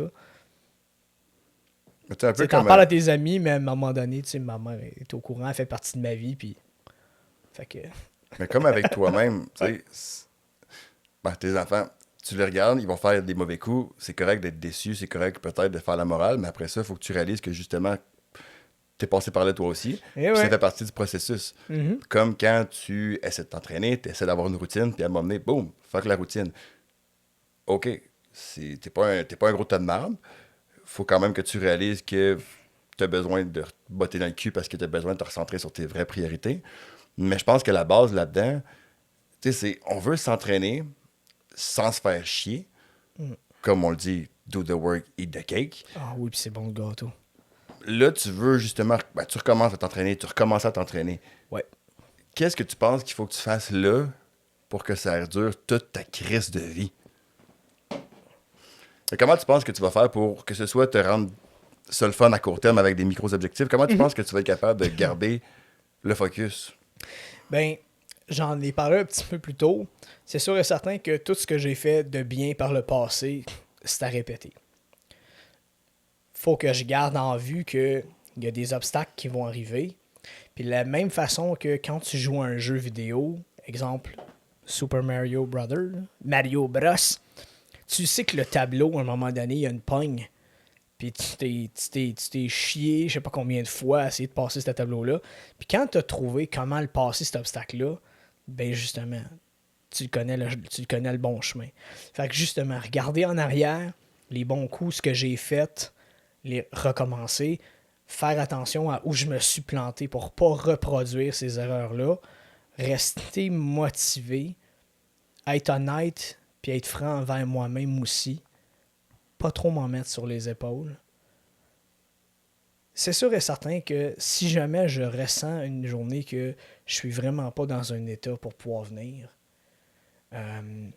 Mais tu sais, un Tu sais, peu t'en comme... parles à tes amis, mais à un moment donné, tu sais, ma mère est au courant, elle fait partie de ma vie, puis... Fait que... Mais comme avec toi-même, tu sais... Ben, tes enfants, tu les regardes, ils vont faire des mauvais coups, c'est correct d'être déçu, c'est correct peut-être de faire la morale, mais après ça, il faut que tu réalises que justement, t'es passé par là toi aussi, Eh puis ça ouais. fait partie du processus. Mhm. Comme quand tu essaies de t'entraîner, tu essaies d'avoir une routine, puis à un moment donné, boum, fuck la routine. OK, t'es pas un gros tas de marde, faut quand même que tu réalises que tu as besoin de te botter dans le cul parce que tu as besoin de te recentrer sur tes vraies priorités. Mais je pense que la base là-dedans, tu sais, c'est on veut s'entraîner sans se faire chier. Comme on le dit, do the work, eat the cake. Ah oui, puis c'est bon le gâteau. Là, tu veux justement, ben, tu recommences à t'entraîner, tu recommences à t'entraîner. Ouais. Qu'est-ce que tu penses qu'il faut que tu fasses là pour que ça dure toute ta crise de vie? Et comment tu penses que tu vas faire pour que ce soit te rendre ça le fun à court terme avec des micros-objectifs? Comment tu penses que tu vas être capable de garder le focus? Ben, j'en ai parlé un petit peu plus tôt. C'est sûr et certain que tout ce que j'ai fait de bien par le passé, c'est à répéter. Faut que je garde en vue qu'il y a des obstacles qui vont arriver. Puis de la même façon que quand tu joues à un jeu vidéo, exemple Super Mario Brothers, Mario Bros, tu sais que le tableau, à un moment donné, il y a une pogne. Puis tu t'es chié, je sais pas combien de fois, à essayer de passer ce tableau-là. Puis quand tu as trouvé comment le passer, cet obstacle-là, ben justement, tu connais le bon chemin. Fait que justement, regarder en arrière, les bons coups, ce que j'ai fait, les recommencer, faire attention à où je me suis planté pour pas reproduire ces erreurs-là, rester motivé, être honnête, puis être franc envers moi-même aussi, pas trop m'en mettre sur les épaules. C'est sûr et certain que si jamais je ressens une journée que je suis vraiment pas dans un état pour pouvoir venir, ben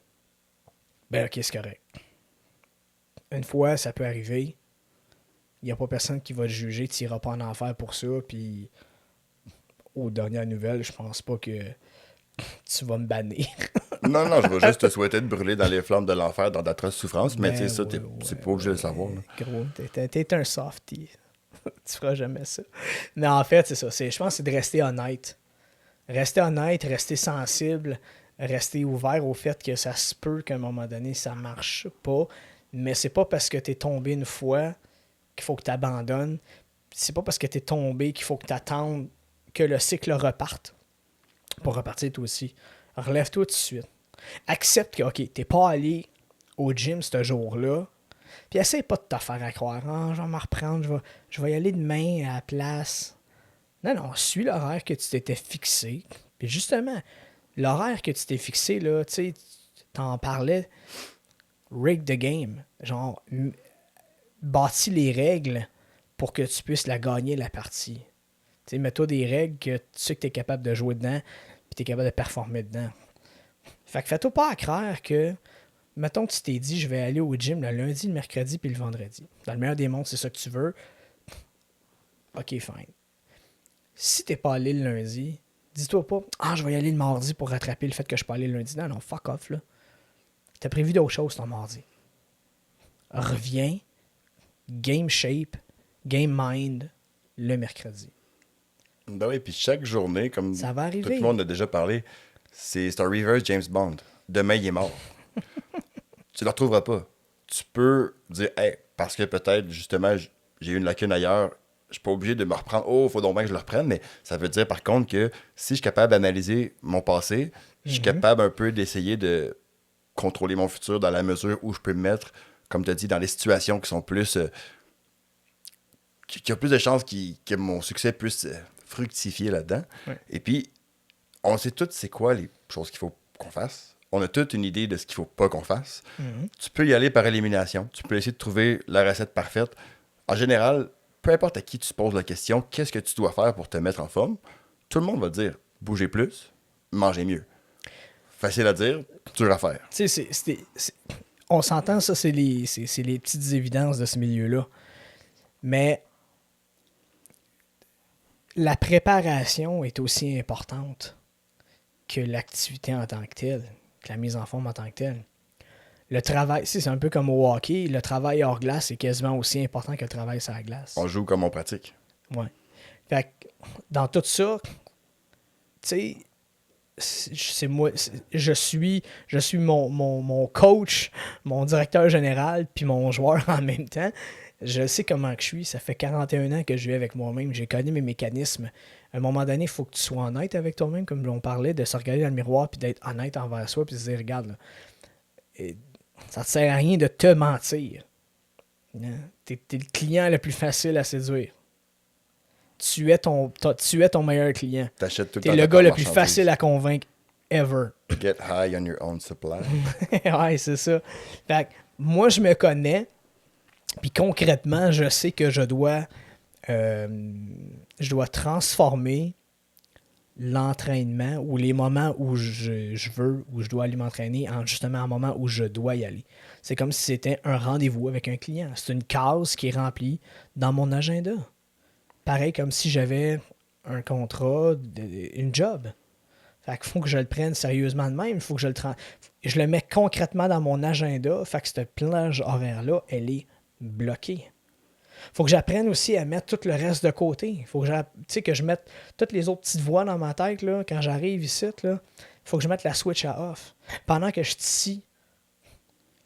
ok, c'est correct. Une fois, ça peut arriver. Il n'y a pas personne qui va te juger, tu n'iras pas en enfer pour ça, puis aux dernières nouvelles, je pense pas que tu vas me bannir. Non, non, je vais juste te souhaiter de brûler dans les flammes de l'enfer, dans d'atroces souffrances, mais tu sais, ça, c'est pas obligé de le savoir. Là. Gros, t'es un softie. Tu feras jamais ça. Mais en fait, c'est ça. Je pense que c'est de rester honnête. Rester honnête, rester sensible, rester ouvert au fait que ça se peut qu'à un moment donné, ça marche pas. Mais c'est pas parce que t'es tombé une fois qu'il faut que tu abandonnes. C'est pas parce que t'es tombé qu'il faut que tu attendes que le cycle reparte pour repartir toi aussi. Relève-toi tout de suite. Accepte que, OK, t'es pas allé au gym ce jour-là, puis essaye pas de te faire à croire. Ah, je vais me reprendre, je vais y aller demain à la place. Non, non, suis l'horaire que tu t'étais fixé. Puis justement, l'horaire que tu t'es fixé, là, tu sais, t'en parlais, rig the game. Genre, bâtis les règles pour que tu puisses la gagner, la partie. Tu sais, mets-toi des règles que tu sais que tu es capable de jouer dedans, puis tu es capable de performer dedans. Fait que fais-toi pas à croire que Mettons que tu t'es dit, je vais aller au gym le lundi, le mercredi puis le vendredi. Dans le meilleur des mondes, c'est ça que tu veux. OK, fine. Si t'es pas allé le lundi, dis-toi pas, je vais y aller le mardi pour rattraper le fait que je suis pas allé le lundi. Non, fuck off, là. T'as prévu d'autres choses ton mardi. Reviens, game shape, game mind, le mercredi. Ben oui, puis chaque journée, comme Ça va tout arriver. le monde a déjà parlé, c'est un reverse James Bond. Demain, il est mort. Tu le retrouveras pas. Tu peux dire, hey, parce que peut-être, justement, j'ai eu une lacune ailleurs, je suis pas obligé de me reprendre. Oh, il faut donc bien que je le reprenne, mais ça veut dire par contre que si je suis capable d'analyser mon passé, je suis capable un peu d'essayer de contrôler mon futur dans la mesure où je peux me mettre, comme tu as dit, dans les situations qui sont plus. Qui a plus de chances que mon succès puisse fructifier là-dedans. Ouais. Et puis, on sait tous c'est quoi les choses qu'il faut qu'on fasse. On a toute une idée de ce qu'il faut pas qu'on fasse. Tu peux y aller par élimination. Tu peux essayer de trouver la recette parfaite. En général, peu importe à qui tu poses la question, qu'est-ce que tu dois faire pour te mettre en forme, tout le monde va te dire bouger plus, manger mieux. Facile à dire, dur à faire. Tu sais, on s'entend, ça, c'est les petites évidences de ce milieu-là. Mais la préparation est aussi importante que l'activité en tant que telle, que la mise en forme en tant que telle. Le travail, c'est un peu comme au hockey, le travail hors glace est quasiment aussi important que le travail sur la glace. On joue comme on pratique. Ouais. Fait que dans tout ça, tu sais, je suis mon coach, mon directeur général, puis mon joueur en même temps. Je sais comment que je suis. Ça fait 41 ans que je vis avec moi-même. J'ai connu mes mécanismes. À un moment donné, il faut que tu sois honnête avec toi-même, comme on parlait, de se regarder dans le miroir, puis d'être honnête envers soi, puis de se dire, regarde, là, ça ne te sert à rien de te mentir. Tu es le client le plus facile à séduire. Tu es ton meilleur client. T'achètes tout le Tu temps es le ta gars le propre plus marchandise. facile à convaincre ever. Get high on your own supply. Ouais, c'est ça. Fait que moi, je me connais, puis concrètement, je sais que je dois transformer l'entraînement ou les moments où je veux, où je dois aller m'entraîner, en justement un moment où je dois y aller. C'est comme si c'était un rendez-vous avec un client. C'est une case qui est remplie dans mon agenda. Pareil comme si j'avais un contrat, une job. Fait qu'il faut que je le prenne sérieusement de même. Il faut que je le mets concrètement dans mon agenda. Fait que cette plage horaire-là, elle est bloquée. Faut que j'apprenne aussi à mettre tout le reste de côté. Faut que je mette toutes les autres petites voix dans ma tête là, quand j'arrive ici. Il faut que je mette la switch à off. Pendant que je suis ici,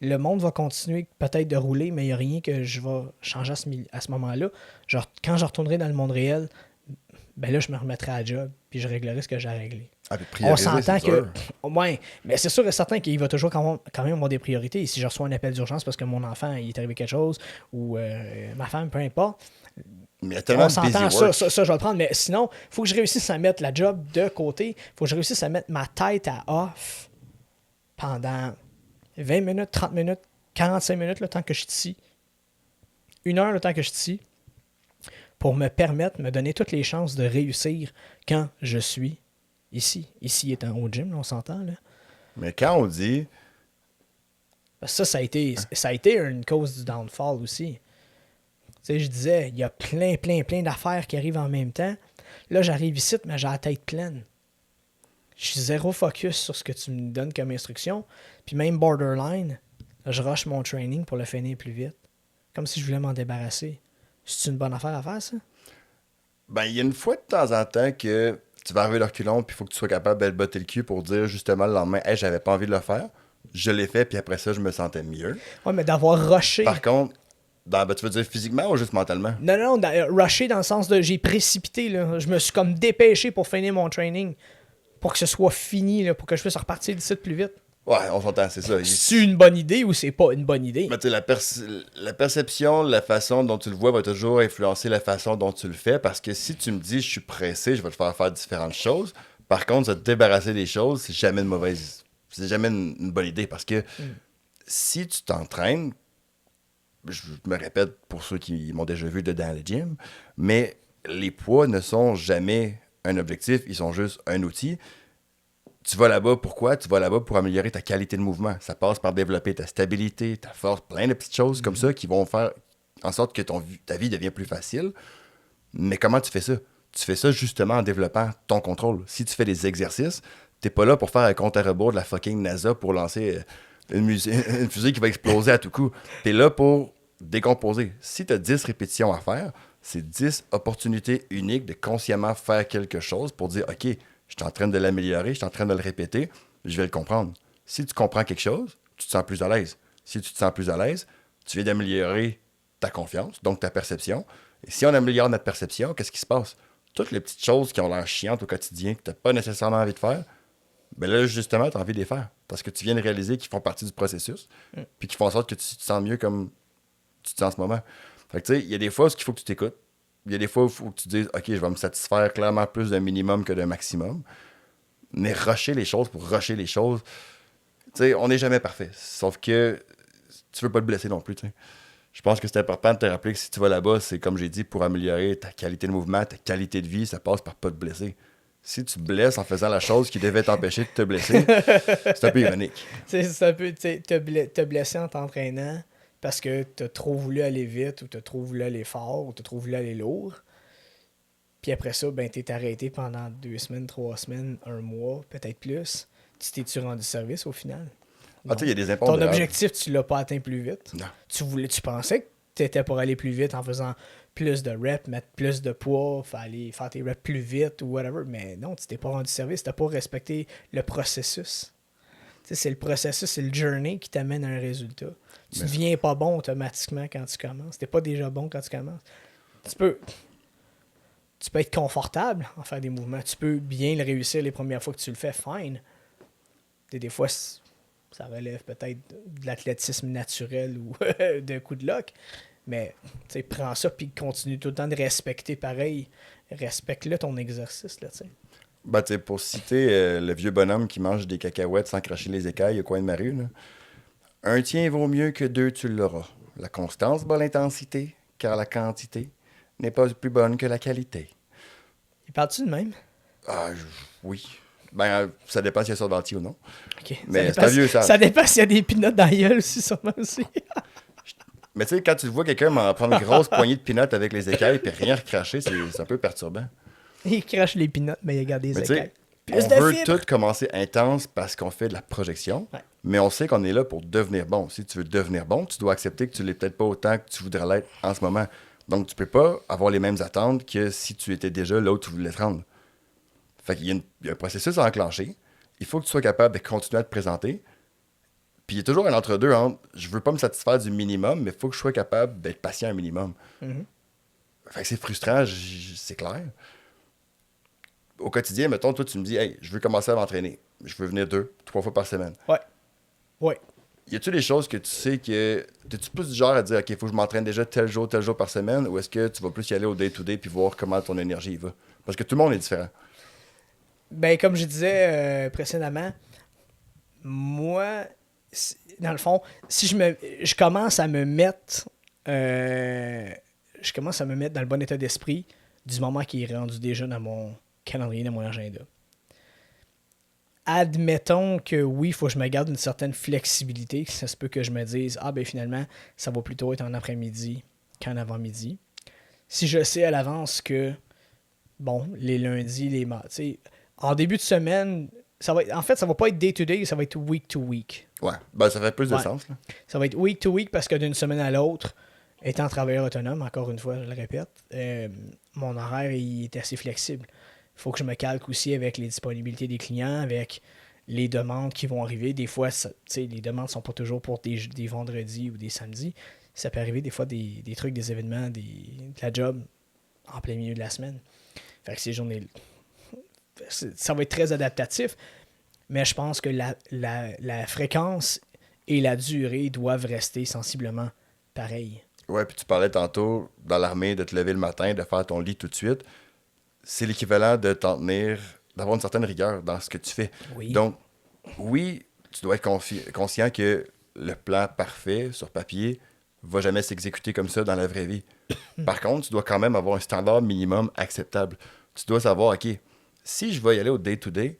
le monde va continuer peut-être de rouler, mais il n'y a rien que je vais changer à ce moment-là. Genre, quand je retournerai dans le monde réel, ben là, je me remettrai à la job, puis je réglerai ce que j'ai à régler. On s'entend que... Ouais, mais c'est sûr et certain qu'il va toujours quand même avoir des priorités. Si je reçois un appel d'urgence parce que mon enfant, il est arrivé quelque chose, ou ma femme, peu importe, mais il y a tellement on de s'entend, busy work. ça, je vais le prendre. Mais sinon, il faut que je réussisse à mettre la job de côté. Il faut que je réussisse à mettre ma tête à off pendant 20 minutes, 30 minutes, 45 minutes, le temps que je suis ici. 1 heure, le temps que je suis ici. Pour me me donner toutes les chances de réussir quand je suis ici. Ici étant au gym, là, on s'entend, là. Mais quand on dit... Ça a été une cause du downfall aussi. Tu sais, je disais, il y a plein d'affaires qui arrivent en même temps. Là, j'arrive ici, mais j'ai la tête pleine. Je suis zéro focus sur ce que tu me donnes comme instruction. Puis même borderline, je rush mon training pour le finir plus vite. Comme si je voulais m'en débarrasser. C'est une bonne affaire à faire, ça? Ben, il y a une fois de temps en temps que tu vas arriver le reculon, puis il faut que tu sois capable de botter le cul pour dire justement le lendemain, hey, j'avais pas envie de le faire. Je l'ai fait, puis après ça, je me sentais mieux. Ouais, mais d'avoir rushé. Par contre, tu veux dire physiquement ou juste mentalement? Non, rushé dans le sens de j'ai précipité, là. Je me suis comme dépêché pour finir mon training. Pour que ce soit fini, là, pour que je puisse repartir d'ici plus vite. Ouais, on s'entend, c'est ça. C'est une bonne idée ou c'est pas une bonne idée? Mais tu sais, la perception, la façon dont tu le vois va toujours influencer la façon dont tu le fais, parce que si tu me dis je suis pressé, je vais te faire différentes choses. Par contre, te débarrasser des choses, c'est jamais c'est jamais une bonne idée, parce que si tu t'entraînes, je me répète pour ceux qui m'ont déjà vu dedans le gym, mais les poids ne sont jamais un objectif, ils sont juste un outil. Tu vas là-bas, pourquoi? Tu vas là-bas pour améliorer ta qualité de mouvement. Ça passe par développer ta stabilité, ta force, plein de petites choses comme ça qui vont faire en sorte que ta vie devient plus facile. Mais comment tu fais ça? Tu fais ça justement en développant ton contrôle. Si tu fais des exercices, t'es pas là pour faire un compte à rebours de la fucking NASA pour lancer une fusée qui va exploser à tout coup. T'es là pour décomposer. Si t'as 10 répétitions à faire, c'est 10 opportunités uniques de consciemment faire quelque chose pour dire « OK, je suis en train de l'améliorer, je suis en train de le répéter, je vais le comprendre. » Si tu comprends quelque chose, tu te sens plus à l'aise. Si tu te sens plus à l'aise, tu viens d'améliorer ta confiance, donc ta perception. Et si on améliore notre perception, qu'est-ce qui se passe? Toutes les petites choses qui ont l'air chiantes au quotidien, que tu n'as pas nécessairement envie de faire, ben là, justement, tu as envie de les faire. Parce que tu viens de réaliser qu'ils font partie du processus, puis qu'ils font en sorte que tu te sens mieux comme tu te sens en ce moment. Fait que tu sais, il y a des fois où il faut que tu t'écoutes. Il y a des fois où il faut que tu dises, OK, je vais me satisfaire clairement plus d'un minimum que d'un maximum. Mais rusher les choses pour rusher les choses, tu sais, on n'est jamais parfait. Sauf que tu veux pas te blesser non plus, tu sais. Je pense que c'est important de te rappeler que si tu vas là-bas, c'est comme j'ai dit, pour améliorer ta qualité de mouvement, ta qualité de vie, ça passe par pas te blesser. Si tu te blesses en faisant la chose qui devait t'empêcher de te blesser, c'est un peu ironique. C'est un peu, tu sais, te blesser en t'entraînant parce que t'as trop voulu aller vite ou t'as trop voulu aller fort ou t'as trop voulu aller lourd. Puis après ça, ben t'es arrêté pendant 2 semaines, 3 semaines, 1 mois, peut-être plus. Tu t'es-tu rendu service au final? Ah, tu sais, il y a des Ton impondérables. objectif, tu l'as pas atteint plus vite. Non. Tu pensais que tu étais pour aller plus vite en faisant plus de reps, mettre plus de poids, aller faire tes reps plus vite ou whatever. Mais non, tu t'es pas rendu service, tu n'as pas respecté le processus. Tu sais, c'est le processus, c'est le journey qui t'amène à un résultat. Tu ne deviens pas bon automatiquement quand tu commences. Tu n'es pas déjà bon quand tu commences. Tu peux être confortable en faire des mouvements. Tu peux bien le réussir les premières fois que tu le fais, fine. Des fois, ça relève peut-être de l'athlétisme naturel ou d'un coup de luck. Mais prends ça puis continue tout le temps de respecter pareil. Respecte-le ton exercice. Là, Ben, tu sais, pour citer le vieux bonhomme qui mange des cacahuètes sans cracher les écailles au coin de ma rue, là, un tien vaut mieux que 2, tu l'auras. La constance bat l'intensité, car la quantité n'est pas plus bonne que la qualité. Il parle-tu de même? Ah, oui. Ben, ça dépend s'il y a ça de Venti ou non. Okay. Mais c'est un vieux sage. Ça dépend s'il y a des pinottes dans la gueule aussi, sûrement aussi. Mais tu sais, quand tu vois quelqu'un m'en prendre une grosse poignée de peanuts avec les écailles et rien recracher, c'est un peu perturbant. Il crache les pinottes, mais il regarde des Mais écailles. On veut tout commencer intense parce qu'on fait de la projection, mais on sait qu'on est là pour devenir bon. Si tu veux devenir bon, tu dois accepter que tu l'es peut-être pas autant que tu voudrais l'être en ce moment. Donc, tu peux pas avoir les mêmes attentes que si tu étais déjà là où tu voulais te rendre. Fait qu'il y a un processus à enclencher. Il faut que tu sois capable de continuer à te présenter. Puis il y a toujours un entre-deux entre je veux pas me satisfaire du minimum, mais il faut que je sois capable d'être patient un minimum. Mm-hmm. Fait que c'est frustrant, c'est clair. Au quotidien, mettons, toi, tu me dis, hey, je veux commencer à m'entraîner. Je veux venir 2, 3 fois par semaine. Ouais. Y a-tu des choses que tu sais que. T'es-tu plus du genre à dire, OK, il faut que je m'entraîne déjà tel jour par semaine, ou est-ce que tu vas plus y aller au day-to-day puis voir comment ton énergie y va? Parce que tout le monde est différent. Ben, comme je disais précédemment, moi, dans le fond, si je commence à me mettre. Je commence à me mettre dans le bon état d'esprit du moment qui est rendu déjà dans mon calendrier, dans mon agenda. Admettons que oui, il faut que je me garde une certaine flexibilité, que ça se peut que je me dise, ben finalement, ça va plutôt être en après-midi qu'en avant-midi. Si je sais à l'avance que, bon, les lundis, les mardis, en début de semaine, ça va pas être day-to-day, ça va être week-to-week. Ouais, ben ça fait plus de sens. Là. Ça va être week-to-week parce que d'une semaine à l'autre, étant travailleur autonome, encore une fois, je le répète, mon horaire il est assez flexible. Il faut que je me calque aussi avec les disponibilités des clients, avec les demandes qui vont arriver. Des fois, les demandes ne sont pas toujours pour des vendredis ou des samedis. Ça peut arriver des fois des trucs, des événements, de la job en plein milieu de la semaine. Fait que ces journées, ça va être très adaptatif, mais je pense que la fréquence et la durée doivent rester sensiblement pareilles. Ouais, puis tu parlais tantôt dans l'armée de te lever le matin, de faire ton lit tout de suite. C'est l'équivalent de t'en tenir, d'avoir une certaine rigueur dans ce que tu fais. Oui. Donc, oui, tu dois être conscient que le plan parfait sur papier va jamais s'exécuter comme ça dans la vraie vie. Par contre, tu dois quand même avoir un standard minimum acceptable. Tu dois savoir, OK, si je vais y aller au day-to-day,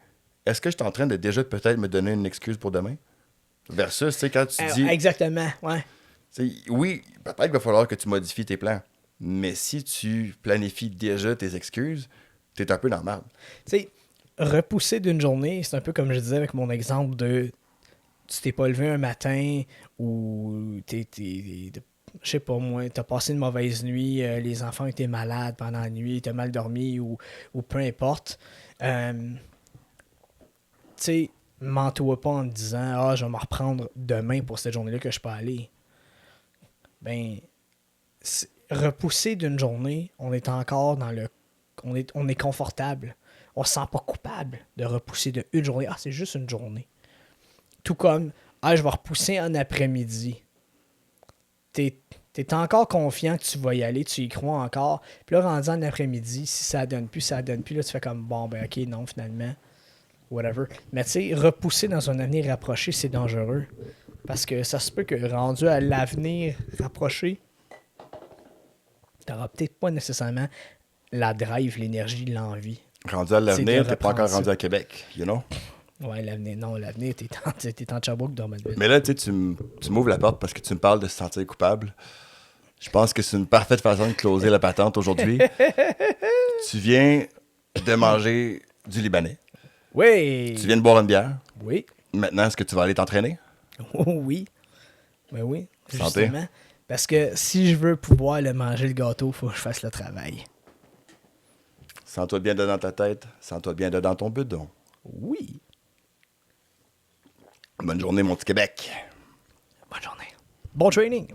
est-ce que je suis en train de déjà peut-être me donner une excuse pour demain? Versus, tu sais, quand tu dis... Exactement, ouais. Oui, peut-être qu'il va falloir que tu modifies tes plans. Mais si tu planifies déjà tes excuses, t'es un peu dans la merde. Tu sais, repousser d'une journée, c'est un peu comme je disais avec mon exemple de tu t'es pas levé un matin ou je sais pas moi, t'as passé une mauvaise nuit, les enfants étaient malades pendant la nuit, t'as mal dormi ou peu importe. Tu sais, mens-toi pas en te disant ah, je vais me reprendre demain pour cette journée-là que je peux aller. Ben, repousser d'une journée, on est encore dans le. On est confortable. On se sent pas coupable de repousser d'une journée. Ah, c'est juste une journée. Tout comme, ah, je vais repousser en après-midi. T'es encore confiant que tu vas y aller, tu y crois encore. Puis là, rendu en après-midi, si ça donne plus, ça donne plus. Là, tu fais comme, bon, ben, ok, non, finalement. Whatever. Mais tu sais, repousser dans un avenir rapproché, c'est dangereux. Parce que ça se peut que rendu à l'avenir rapproché, t'auras peut-être pas nécessairement la drive, l'énergie, l'envie. Rendu à l'avenir, t'es pas encore ça. rendu à Québec, you know? Ouais, l'avenir, t'es en Sherbrooke, Drummondville. Mais là, tu sais, tu m'ouvres la porte parce que tu me parles de se sentir coupable. Je pense que c'est une parfaite façon de closer la patente aujourd'hui. Tu viens de manger du Libanais. Oui! Tu viens de boire une bière. Oui. Maintenant, est-ce que tu vas aller t'entraîner? Oh, oui. Ben oui, Santé. justement. Parce que si je veux pouvoir le manger, le gâteau, il faut que je fasse le travail. Sens-toi bien dedans ta tête. Sens-toi bien dedans ton bedon. Oui. Bonne journée, mon petit Québec. Bonne journée. Bon training.